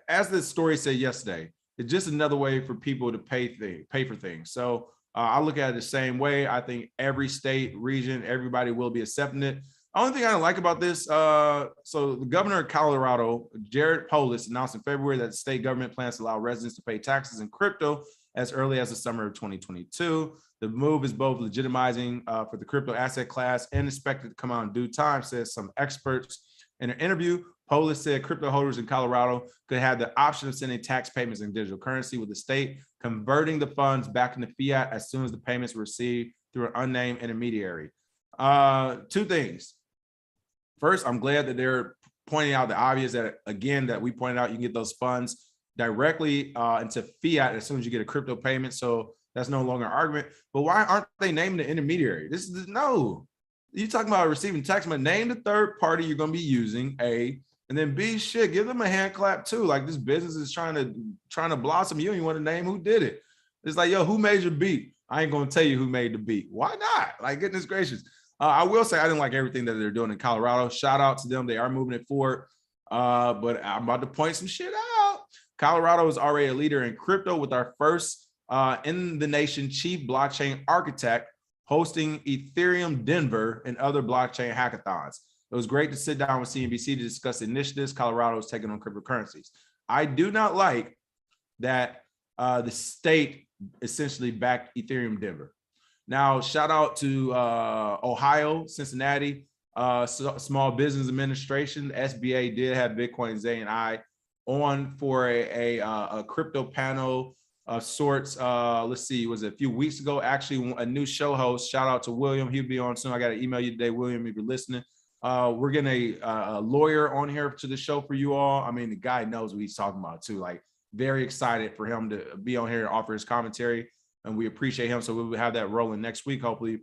as the story said yesterday, it's just another way for people to pay for things. So I look at it the same way. I think every state, region, everybody will be accepting it. The only thing I don't like about this, so the governor of Colorado, Jared Polis, announced in February that the state government plans to allow residents to pay taxes in crypto as early as the summer of 2022. The move is both legitimizing for the crypto asset class and expected to come out in due time, says some experts. In an interview, Polis said crypto holders in Colorado could have the option of sending tax payments in digital currency, with the state converting the funds back into fiat as soon as the payments were received through an unnamed intermediary. Two things. First, I'm glad that they're pointing out the obvious, that again, that we pointed out, you can get those funds directly into fiat as soon as you get a crypto payment. So that's no longer an argument. But why aren't they naming the intermediary? No. You talking about receiving tax money? Name the third party you're going to be using, A, and then B, shit, give them a hand clap too. Like, this business is trying to blossom. You don't even want to name who did it. It's like, yo, who made your beat? I ain't going to tell you who made the beat. Why not? Like, goodness gracious. I will say I didn't like everything that they're doing in Colorado. Shout out to them. They are moving it forward. But I'm about to point some shit out. Colorado is already a leader in crypto, with our first in the nation chief blockchain architect hosting Ethereum Denver and other blockchain hackathons. It was great to sit down with CNBC to discuss initiatives Colorado is taking on cryptocurrencies. I do not like that the state essentially backed Ethereum Denver. Now, shout out to Ohio, Cincinnati. Small Business Administration, SBA, did have Bitcoin Zay and I on for a crypto panel of sorts. Let's see, was it a few weeks ago? Actually, a new show host. Shout out to William. He'll be on soon. I got to email you today, William, if you're listening. We're getting a lawyer on here to the show for you all. I mean, the guy knows what he's talking about too. Like, very excited for him to be on here and offer his commentary, and we appreciate him. So we will have that rolling next week, hopefully.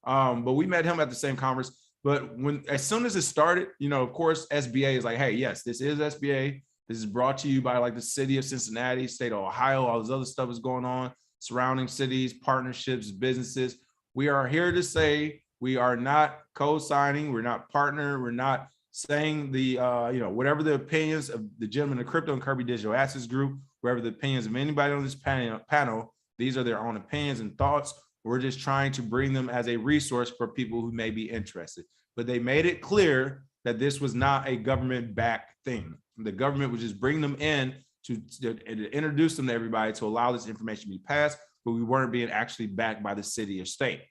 But we met him at the same conference. But as soon as it started, you know, of course, SBA is like, hey, yes, this is SBA. This is brought to you by like the city of Cincinnati, state of Ohio, all this other stuff is going on, surrounding cities, partnerships, businesses. We are here to say we are not co-signing, we're not partner, we're not saying the, you know, whatever the opinions of the gentleman in the Crypto and KRBE Digital Assets Group, wherever the opinions of anybody on this panel, these are their own opinions and thoughts. We're just trying to bring them as a resource for people who may be interested. But they made it clear that this was not a government-backed thing. The government would just bring them in to introduce them to everybody to allow this information to be passed, but we weren't being actually backed by the city or state.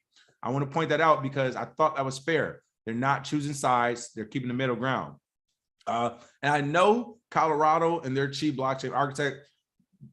I want to point that out because I thought that was fair. They're not choosing sides. They're keeping the middle ground. And I know Colorado and their chief blockchain architect,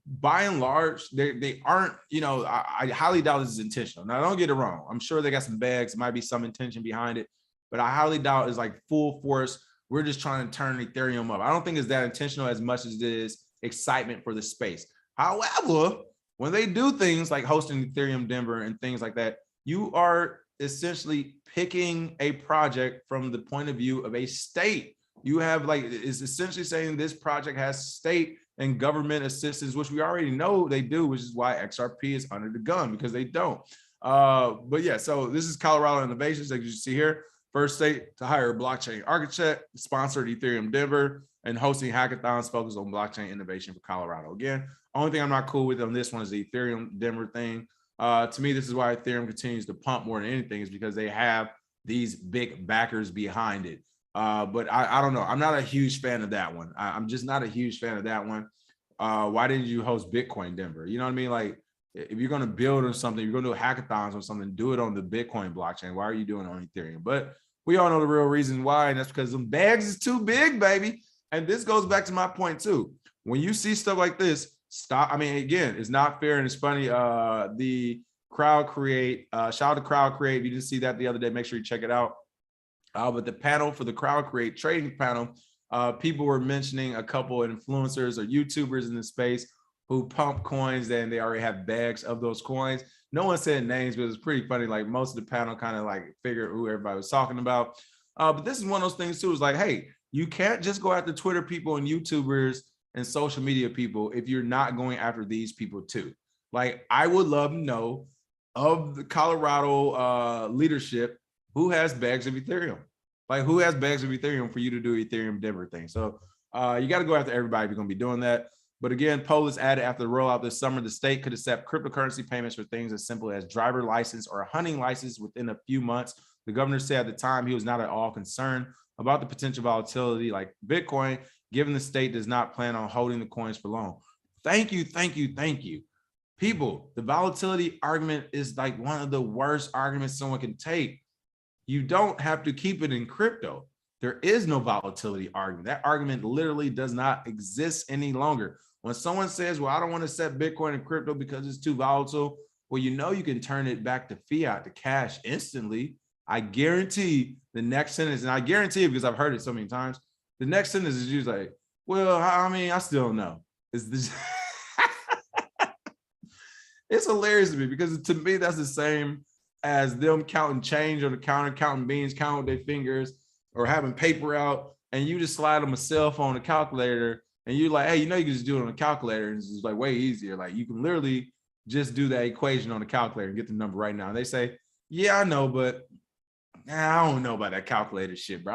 by and large, they aren't, you know, I highly doubt this is intentional. Now, don't get it wrong. I'm sure they got some bags, might be some intention behind it, but I highly doubt it's like full force. We're just trying to turn Ethereum up. I don't think it's that intentional as much as it is excitement for the space. However, when they do things like hosting Ethereum Denver and things like that, you are essentially picking a project from the point of view of a state. You have like, it's essentially saying this project has state and government assistance, which we already know they do, which is why XRP is under the gun, because they don't. But yeah, so this is Colorado Innovations, like you see here. First state to hire a blockchain architect, sponsored Ethereum Denver, and hosting hackathons focused on blockchain innovation for Colorado. Again, only thing I'm not cool with on this one is the Ethereum Denver thing. To me, this is why Ethereum continues to pump more than anything, is because they have these big backers behind it. But I don't know. I'm not a huge fan of that one. I'm just not a huge fan of that one. Why didn't you host Bitcoin Denver? You know what I mean? Like, if you're going to build on something, you're going to do hackathons or something, do it on the Bitcoin blockchain. Why are you doing it on Ethereum? But we all know the real reason why, and that's because them bags is too big, baby. And this goes back to my point too. When you see stuff like this, stop. I mean, again, it's not fair and it's funny. The Crowd Create, shout out to Crowd Create. If you didn't see that the other day, make sure you check it out. But the panel for the Crowd Create trading panel, people were mentioning a couple of influencers or YouTubers in the space who pump coins and they already have bags of those coins. No one said names, but it was pretty funny. Like, most of the panel kind of like figured who everybody was talking about. But this is one of those things too. It's like, hey, you can't just go after Twitter people and YouTubers and social media people if you're not going after these people too. Like, I would love to know of the Colorado leadership, who has bags of Ethereum? Like, who has bags of Ethereum for you to do Ethereum Denver thing? So you got to go after everybody if you're going to be doing that. But again, Polis added after the rollout this summer, the state could accept cryptocurrency payments for things as simple as driver license or a hunting license within a few months. The governor said at the time he was not at all concerned about the potential volatility like Bitcoin, given the state does not plan on holding the coins for long. Thank you, thank you, thank you. People, the volatility argument is like one of the worst arguments someone can take. You don't have to keep it in crypto. There is no volatility argument. That argument literally does not exist any longer. When someone says, well, I don't want to set Bitcoin in crypto because it's too volatile, well, you know, you can turn it back to fiat, to cash instantly. I guarantee the next sentence, and I guarantee it because I've heard it so many times, the next sentence is usually like, well, I mean, I still don't know. It's this. It's hilarious to me because to me, that's the same as them counting change on the counter, counting beans, counting with their fingers, or having paper out, and you just slide them a cell phone, a calculator, and you're like, hey, you know, you can just do it on a calculator, and it's just like way easier. Like, you can literally just do that equation on the calculator and get the number right now. And they say, yeah, I know, but I don't know about that calculator shit, bro.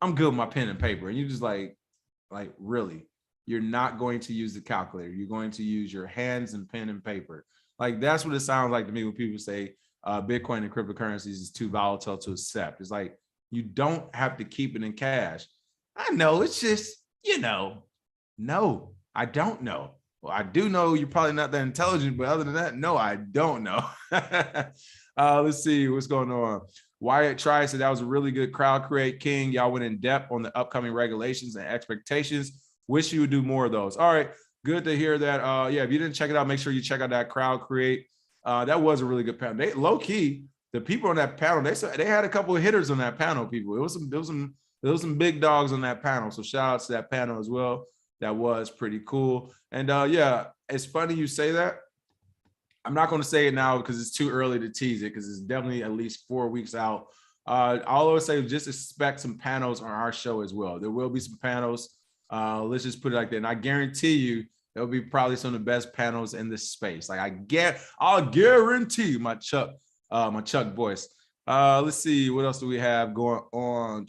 I'm good with my pen and paper. And you just like really, you're not going to use the calculator. You're going to use your hands and pen and paper. Like, that's what it sounds like to me when people say Bitcoin and cryptocurrencies is too volatile to accept. It's like, you don't have to keep it in cash. I know, it's just, you know, no, I don't know. Well, I do know you're probably not that intelligent, but other than that, no, I don't know. Let's see what's going on. Wyatt Trice said that was a really good crowd create, King. Y'all went in depth on the upcoming regulations and expectations. Wish you would do more of those. All right, good to hear that. Yeah, if you didn't check it out, make sure you check out that crowd create. That was a really good panel. They low key, the people on that panel, they had a couple of hitters on that panel. People, it was some big dogs on that panel. So shout out to that panel as well. That was pretty cool. And yeah, it's funny you say that. I'm not going to say it now because it's too early to tease it because it's definitely at least 4 weeks out. I'll always say just expect some panels on our show as well. There will be some panels. Let's just put it like that. And I guarantee you, it'll be probably some of the best panels in this space. Like I'll guarantee my Chuck voice. Let's see, what else do we have going on?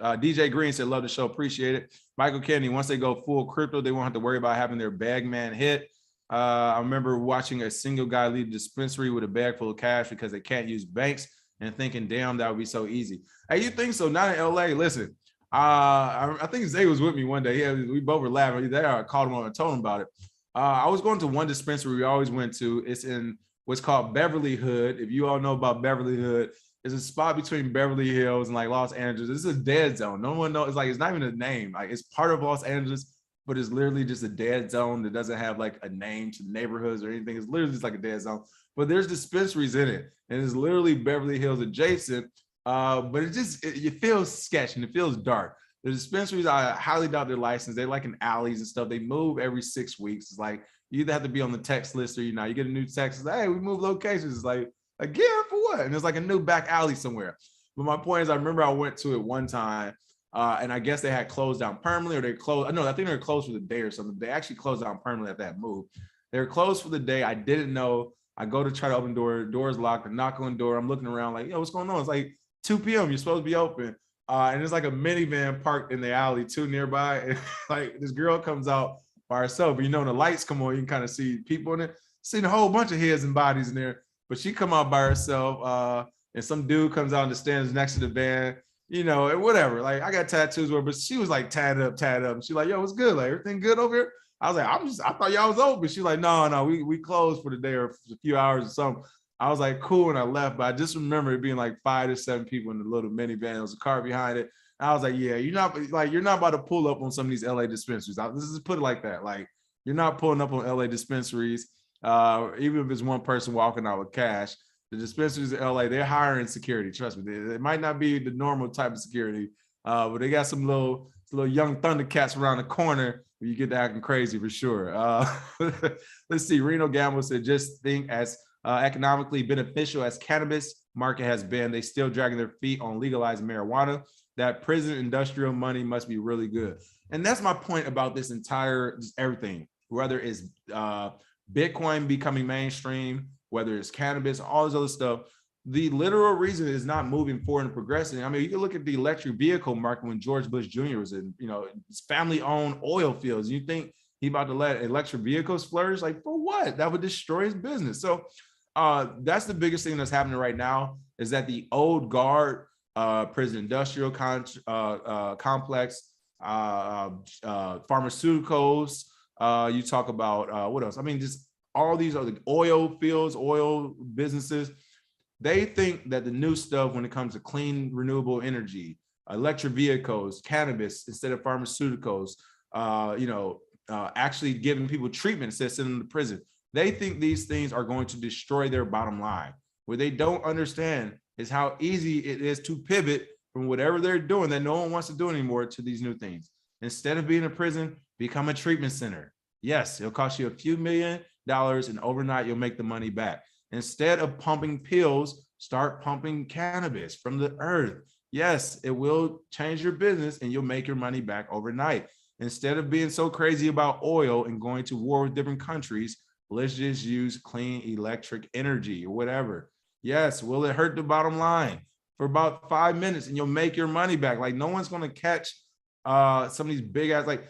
DJ Green said, love the show, appreciate it. Michael Kennedy, once they go full crypto, they won't have to worry about having their bag man hit. I remember watching a single guy leave the dispensary with a bag full of cash because they can't use banks and thinking, damn, that would be so easy. Hey, you think so? Not in LA. Listen, I think Zay was with me one day. Yeah, we both were laughing. There, I called him on and told him about it. I was going to one dispensary we always went to. It's in what's called Beverly Hood. If you all know about Beverly Hood, it's a spot between Beverly Hills and like Los Angeles. This is a dead zone. No one knows. It's like, it's not even a name. Like, it's part of Los Angeles, but it's literally just a dead zone that doesn't have like a name to neighborhoods or anything. It's literally just like a dead zone, but there's dispensaries in it, and it's literally Beverly Hills adjacent. But it feels sketchy and it feels dark. The dispensaries, I highly doubt they're licensed. They're like in alleys and stuff. They move every 6 weeks. It's like you either have to be on the text list or you get a new text. It's like, hey, we move locations. It's like, again, for what? And there's like a new back alley somewhere. But my point is, I remember I went to it one time. And I guess they had closed down permanently, or they closed. No, I think they were closed for the day or something. They actually closed down permanently at that move. They were closed for the day. I didn't know. I go to try to open doors locked. I knock on the door. I'm looking around like, yo, what's going on? It's like 2 p.m. You're supposed to be open. And there's like a minivan parked in the alley too nearby. And like this girl comes out by herself. But when the lights come on, you can kind of see people in it. Seen a whole bunch of heads and bodies in there. But she come out by herself. And some dude comes out and stands next to the van. And whatever. Like, I got tattoos with her, but she was like tatted up. And she's like, yo, what's good? Like, everything good over here? I was like, I thought y'all was open. She's like, no, we closed for the day or a few hours or something. I was like, cool, and I left. But I just remember it being like 5 to 7 people in the little minivan. There was a car behind it. And I was like, yeah, you're not about to pull up on some of these LA dispensaries. Let's just put it like that. Like, you're not pulling up on LA dispensaries, even if it's one person walking out with cash. The dispensaries in LA, they're hiring security. Trust me, it might not be the normal type of security, but they got some little young Thundercats around the corner where you get to acting crazy for sure. Let's see. Reno Gamble said, just think as economically beneficial as cannabis market has been, they still dragging their feet on legalizing marijuana. That prison industrial money must be really good. And that's my point about this entire, just everything, whether it's Bitcoin becoming mainstream, whether it's cannabis, all this other stuff. The literal reason is not moving forward and progressing. I mean, you can look at the electric vehicle market when George Bush Jr. was in, family-owned oil fields. You think he about to let electric vehicles flourish? Like, for what? That would destroy his business. So that's the biggest thing that's happening right now, is that the old guard prison industrial complex, pharmaceuticals, you talk about what else? I mean, just all these are the oil fields, oil businesses. They think that the new stuff when it comes to clean, renewable energy, electric vehicles, cannabis instead of pharmaceuticals, actually giving people treatment instead of sending them to prison. They think these things are going to destroy their bottom line. What they don't understand is how easy it is to pivot from whatever they're doing that no one wants to do anymore to these new things. Instead of being a prison, become a treatment center. Yes, it'll cost you a few $1 million, and overnight you'll make the money back. Instead of pumping pills, start pumping cannabis from the earth. Yes, it will change your business and you'll make your money back overnight. Instead of being so crazy about oil and going to war with different countries, let's just use clean electric energy or whatever. Yes, will it hurt the bottom line for about 5 minutes and you'll make your money back? Like, no one's going to catch some of these big ass, like,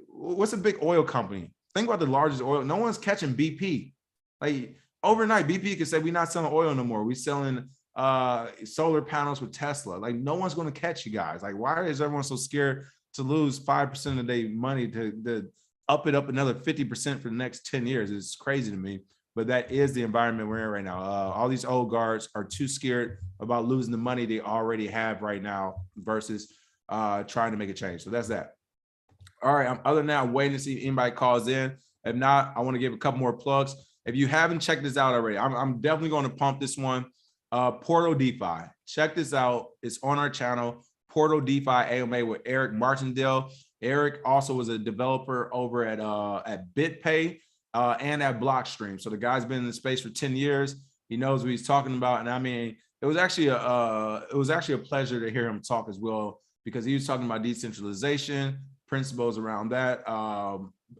what's a big oil company? Think about the largest oil. No one's catching BP. Like, overnight, BP could say, we're not selling oil no more. We're selling solar panels with Tesla. Like, no one's going to catch you guys. Like, why is everyone so scared to lose 5% of their money to up it up another 50% for the next 10 years? It's crazy to me. but that is the environment we're in right now. All these old guards are too scared about losing the money they already have right now versus trying to make a change. So that's that. All right. Other than that, I'm waiting to see if anybody calls in. If not, I want to give a couple more plugs. If you haven't checked this out already, I'm definitely going to pump this one. Portal DeFi. Check this out. It's on our channel. Portal DeFi AMA with Eric Martindale. Eric also was a developer over at BitPay and at Blockstream. So the guy's been in the space for 10 years. He knows what he's talking about. And I mean, it was actually a pleasure to hear him talk as well, because he was talking about decentralization, principles around that,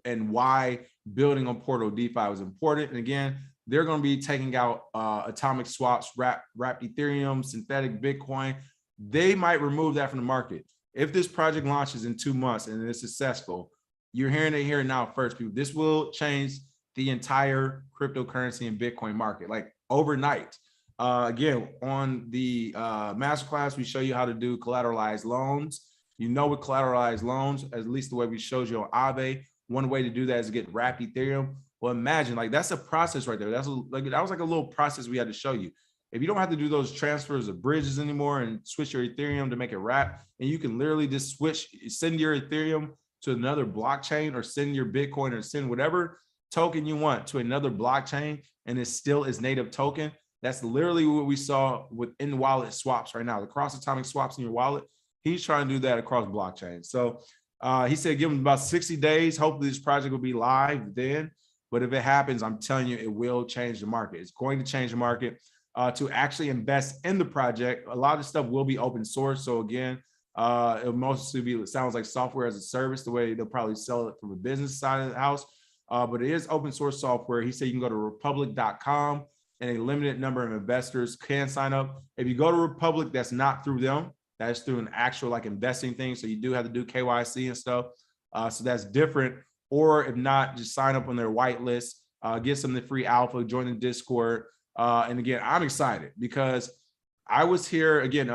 and why building on Portal DeFi was important. And again, they're going to be taking out atomic swaps, wrapped Ethereum, synthetic Bitcoin. They might remove that from the market. If this project launches in 2 months and it's successful, you're hearing it here now first, people. This will change the entire cryptocurrency and Bitcoin market, like overnight. Again, on the masterclass, we show you how to do collateralized loans. You know, with collateralized loans, at least the way we showed you on Aave, one way to do that is to get wrapped Ethereum. Well, imagine, like, that's a process right there. That was like a little process we had to show you. If you don't have to do those transfers of bridges anymore and switch your Ethereum to make it wrap, and you can literally just send your Ethereum to another blockchain, or send your Bitcoin, or send whatever token you want to another blockchain, and it still is native token. That's literally what we saw with in-wallet swaps right now. The cross-atomic swaps in your wallet, he's trying to do that across blockchains. So he said give him about 60 days. Hopefully this project will be live then. But if it happens, I'm telling you, it will change the market. It's going to change the market. To actually invest in the project, a lot of stuff will be open source. So again, it'll mostly be, it sounds like software as a service, the way they'll probably sell it from a business side of the house. But it is open source software. He said you can go to republic.com and a limited number of investors can sign up. If you go to Republic, that's not through them. That's through an actual like investing thing. So you do have to do KYC and stuff. So that's different. Or if not, just sign up on their whitelist, get some of the free alpha, join the Discord. And again, I'm excited because I was here again,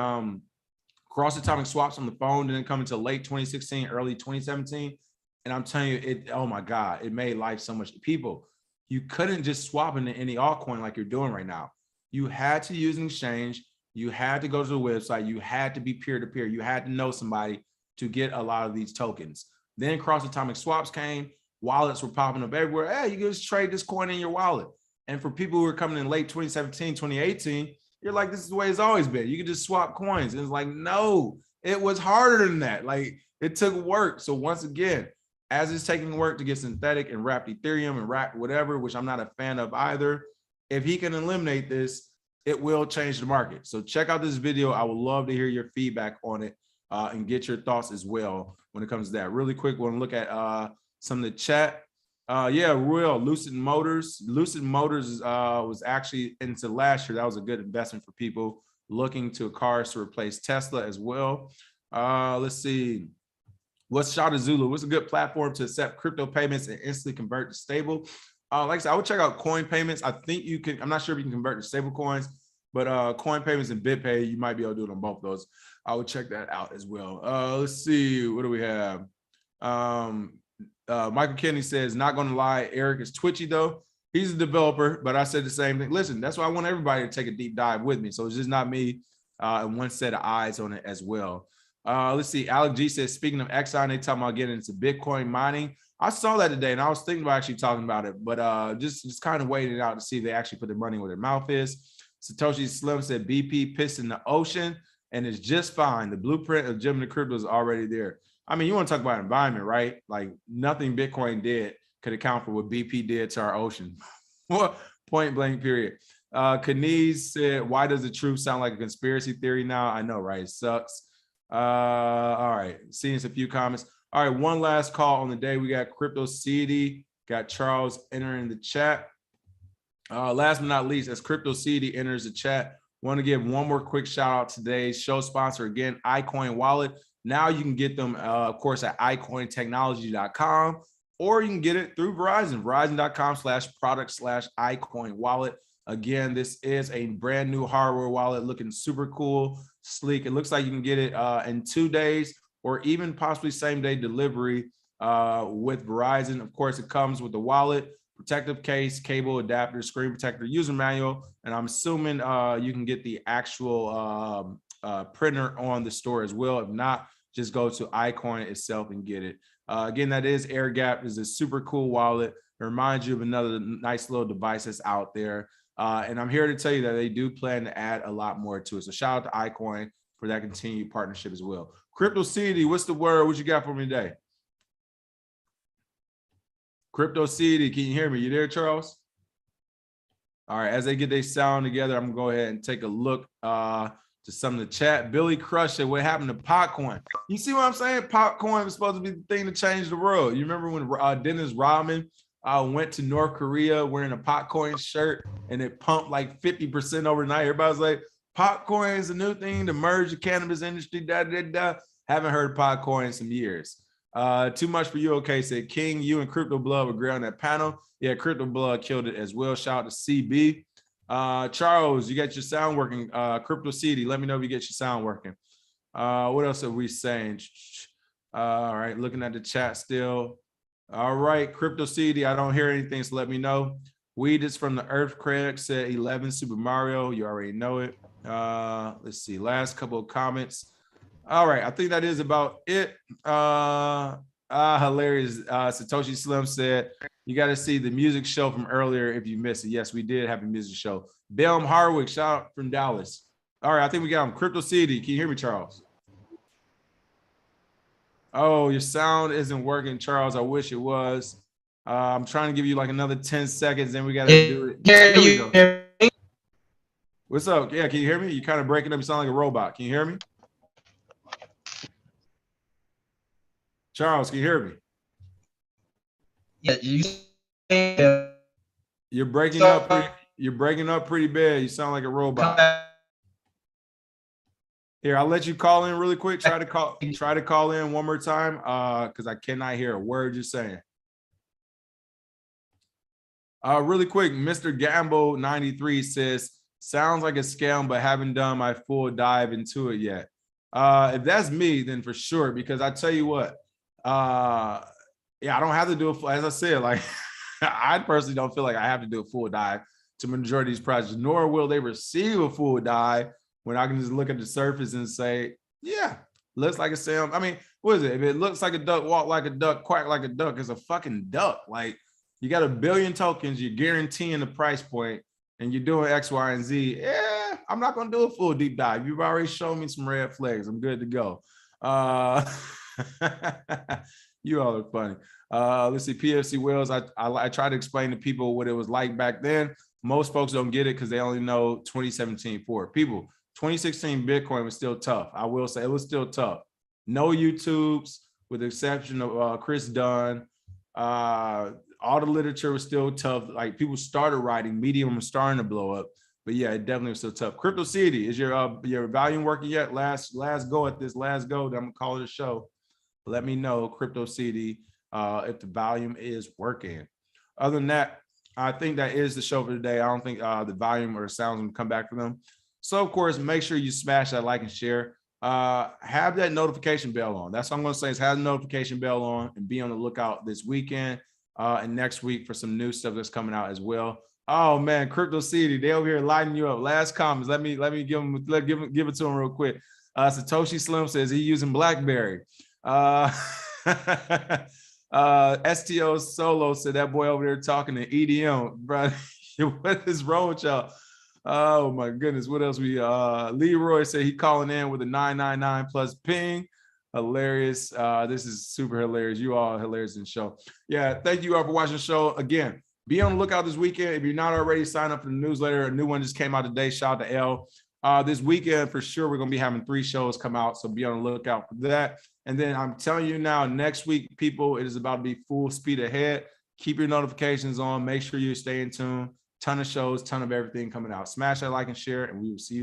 cross-atomic swaps on the phone didn't come until late 2016, early 2017. And I'm telling you, oh my God, it made life so much. People, you couldn't just swap into any altcoin like you're doing right now. You had to use an exchange. You had to go to the website. You had to be peer-to-peer. You had to know somebody to get a lot of these tokens. Then cross-atomic swaps came. Wallets were popping up everywhere. Hey, you can just trade this coin in your wallet. And for people who were coming in late 2017, 2018, you're like, this is the way it's always been. You can just swap coins. And it's like, no, it was harder than that. Like, it took work. So once again, as it's taking work to get synthetic and wrapped Ethereum and wrap whatever, which I'm not a fan of either, if he can eliminate this, it will change the market. So check out this video. I would love to hear your feedback on it and get your thoughts as well when it comes to that. Really quick, we're gonna look at some of the chat. Yeah, Ruell, Lucid Motors. Lucid Motors was actually into last year. That was a good investment for people looking to cars to replace Tesla as well. Let's see. What's Shada Zulu? What's a good platform to accept crypto payments and instantly convert to stable? Like I said, I would check out coin payments. I think you can, I'm not sure if you can convert to stable coins, but coin payments and BitPay, you might be able to do it on both of those. I would check that out as well. Let's see, what do we have? Michael Kennedy says, not gonna lie, Eric is twitchy though. He's a developer, but I said the same thing. Listen, that's why I want everybody to take a deep dive with me. So it's just not me and one set of eyes on it as well. Let's see, Alec G says, speaking of Exxon, they talking about getting into Bitcoin mining. I saw that today and I was thinking about actually talking about it, but just kind of waiting out to see if they actually put their money where their mouth is. Satoshi Slim said BP pissed in the ocean and it's just fine. The blueprint of Gemini Crypto is already there. I mean, you want to talk about environment, right? Like nothing Bitcoin did could account for what BP did to our ocean. Point blank, period. Kaniz said, why does the truth sound like a conspiracy theory now? I know, right? It sucks. All right, seeing a few comments. All right, one last call on the day. We got Crypto CD, got Charles entering the chat. Last but not least, as Crypto CD enters the chat, want to give one more quick shout out to today's show sponsor again, iCoin Wallet. Now you can get them, of course, at iCointechnology.com, or you can get it through Verizon, verizon.com/product/iCoin Wallet. Again, this is a brand new hardware wallet looking super cool, sleek. It looks like you can get it in 2 days or even possibly same day delivery with Verizon. Of course, it comes with the wallet, protective case, cable adapter, screen protector, user manual, and I'm assuming you can get the actual printer on the store as well. If not, just go to iCoin itself and get it. Again, that is air gap. Is a super cool wallet. It reminds you of another nice little device that's out there. And I'm here to tell you that they do plan to add a lot more to it. So shout out to iCoin for that continued partnership as well. Crypto CD, what's the word? What you got for me today? Crypto CD, can you hear me? You there, Charles? All right, as they get their sound together, I'm gonna go ahead and take a look to some of the chat. Billy Crusher, what happened to Popcoin? You see what I'm saying? Popcoin was supposed to be the thing to change the world. You remember when Dennis Rodman went to North Korea wearing a Popcoin shirt and it pumped like 50% overnight? Everybody's like, Popcoin is a new thing to merge the cannabis industry, Haven't heard Popcoin in some years. Too much for you, okay? Said King, you and Crypto Blood agree on that panel. Yeah, Crypto Blood killed it as well. Shout out to CB. Charles, you got your sound working. Crypto CD, let me know if you get your sound working. What else are we saying? All right, looking at the chat still. All right, Crypto CD, I don't hear anything, so let me know. Weed is from the Earthquake, said 11 Super Mario. You already know it. Let's see, last couple of comments. All right, I think that is about it. Hilarious. Satoshi Slim said, you got to see the music show from earlier if you missed it. Yes, we did have a music show. Belm Harwick, shout out from Dallas. All right, I think we got him. Crypto CD. Can you hear me, Charles? Oh, your sound isn't working, Charles. I wish it was. I'm trying to give you like another 10 seconds, then we got to do it. Here we go. What's up? Yeah, can you hear me? You're kind of breaking up. You sound like a robot. Can you hear me? Charles, can you hear me? Yeah, you're breaking up. You're breaking up pretty bad. You sound like a robot. Here, I'll let you call in really quick. Try to call in one more time, because I cannot hear a word you're saying. Really quick, Mr. Gamble 93 says, sounds like a scam, but haven't done my full dive into it yet. If that's me, then for sure, because I tell you what, yeah, I don't have to do it. As I said, like, I personally don't feel like I have to do a full dive to majority of these projects, nor will they receive a full dive when I can just look at the surface and say, yeah, looks like a scam. I mean, what is it? If it looks like a duck, walk like a duck, quack like a duck, it's a fucking duck. Like, you got 1 billion tokens, you're guaranteeing the price point, and you're doing X, Y, and Z. Yeah, I'm not going to do a full deep dive. You've already shown me some red flags. I'm good to go. You all are funny. Let's see, PFC Wells. I try to explain to people what it was like back then. Most folks don't get it because they only know 2017 forward. People, 2016 Bitcoin was still tough. I will say it was still tough. No YouTubes, with the exception of Chris Dunn. All the literature was still tough. Like, people started writing, Medium was starting to blow up. But yeah, it definitely was still tough. Crypto CD, is your volume working yet? Last go at this. Last go. Then I'm gonna call it a show. Let me know, Crypto CD, if the volume is working. Other than that, I think that is the show for today. I don't think the volume or sounds will come back for them. So of course, make sure you smash that like and share. Have that notification bell on. That's what I'm going to say, is have the notification bell on and be on the lookout this weekend and next week for some new stuff that's coming out as well. Oh man, Crypto CD, they over here lighting you up. Last comments. Let me give it to them real quick. Satoshi Slim says he using BlackBerry. STO Solo said that boy over there talking to EDM, bro. What is wrong with y'all? Oh my goodness, what else we Leroy said he calling in with a 999 plus ping. Hilarious. This is super hilarious. You all are hilarious in the show. Yeah, thank you all for watching the show. Again, be on the lookout this weekend. If you're not already, sign up for the newsletter. A new one just came out today. Shout out to L. This weekend for sure we're gonna be having 3 shows come out, so be on the lookout for that. And then I'm telling you now, next week, people, it is about to be full speed ahead. Keep your notifications on. Make sure you stay in tune. Ton of shows, ton of everything coming out. Smash that like and share, and we will see you later.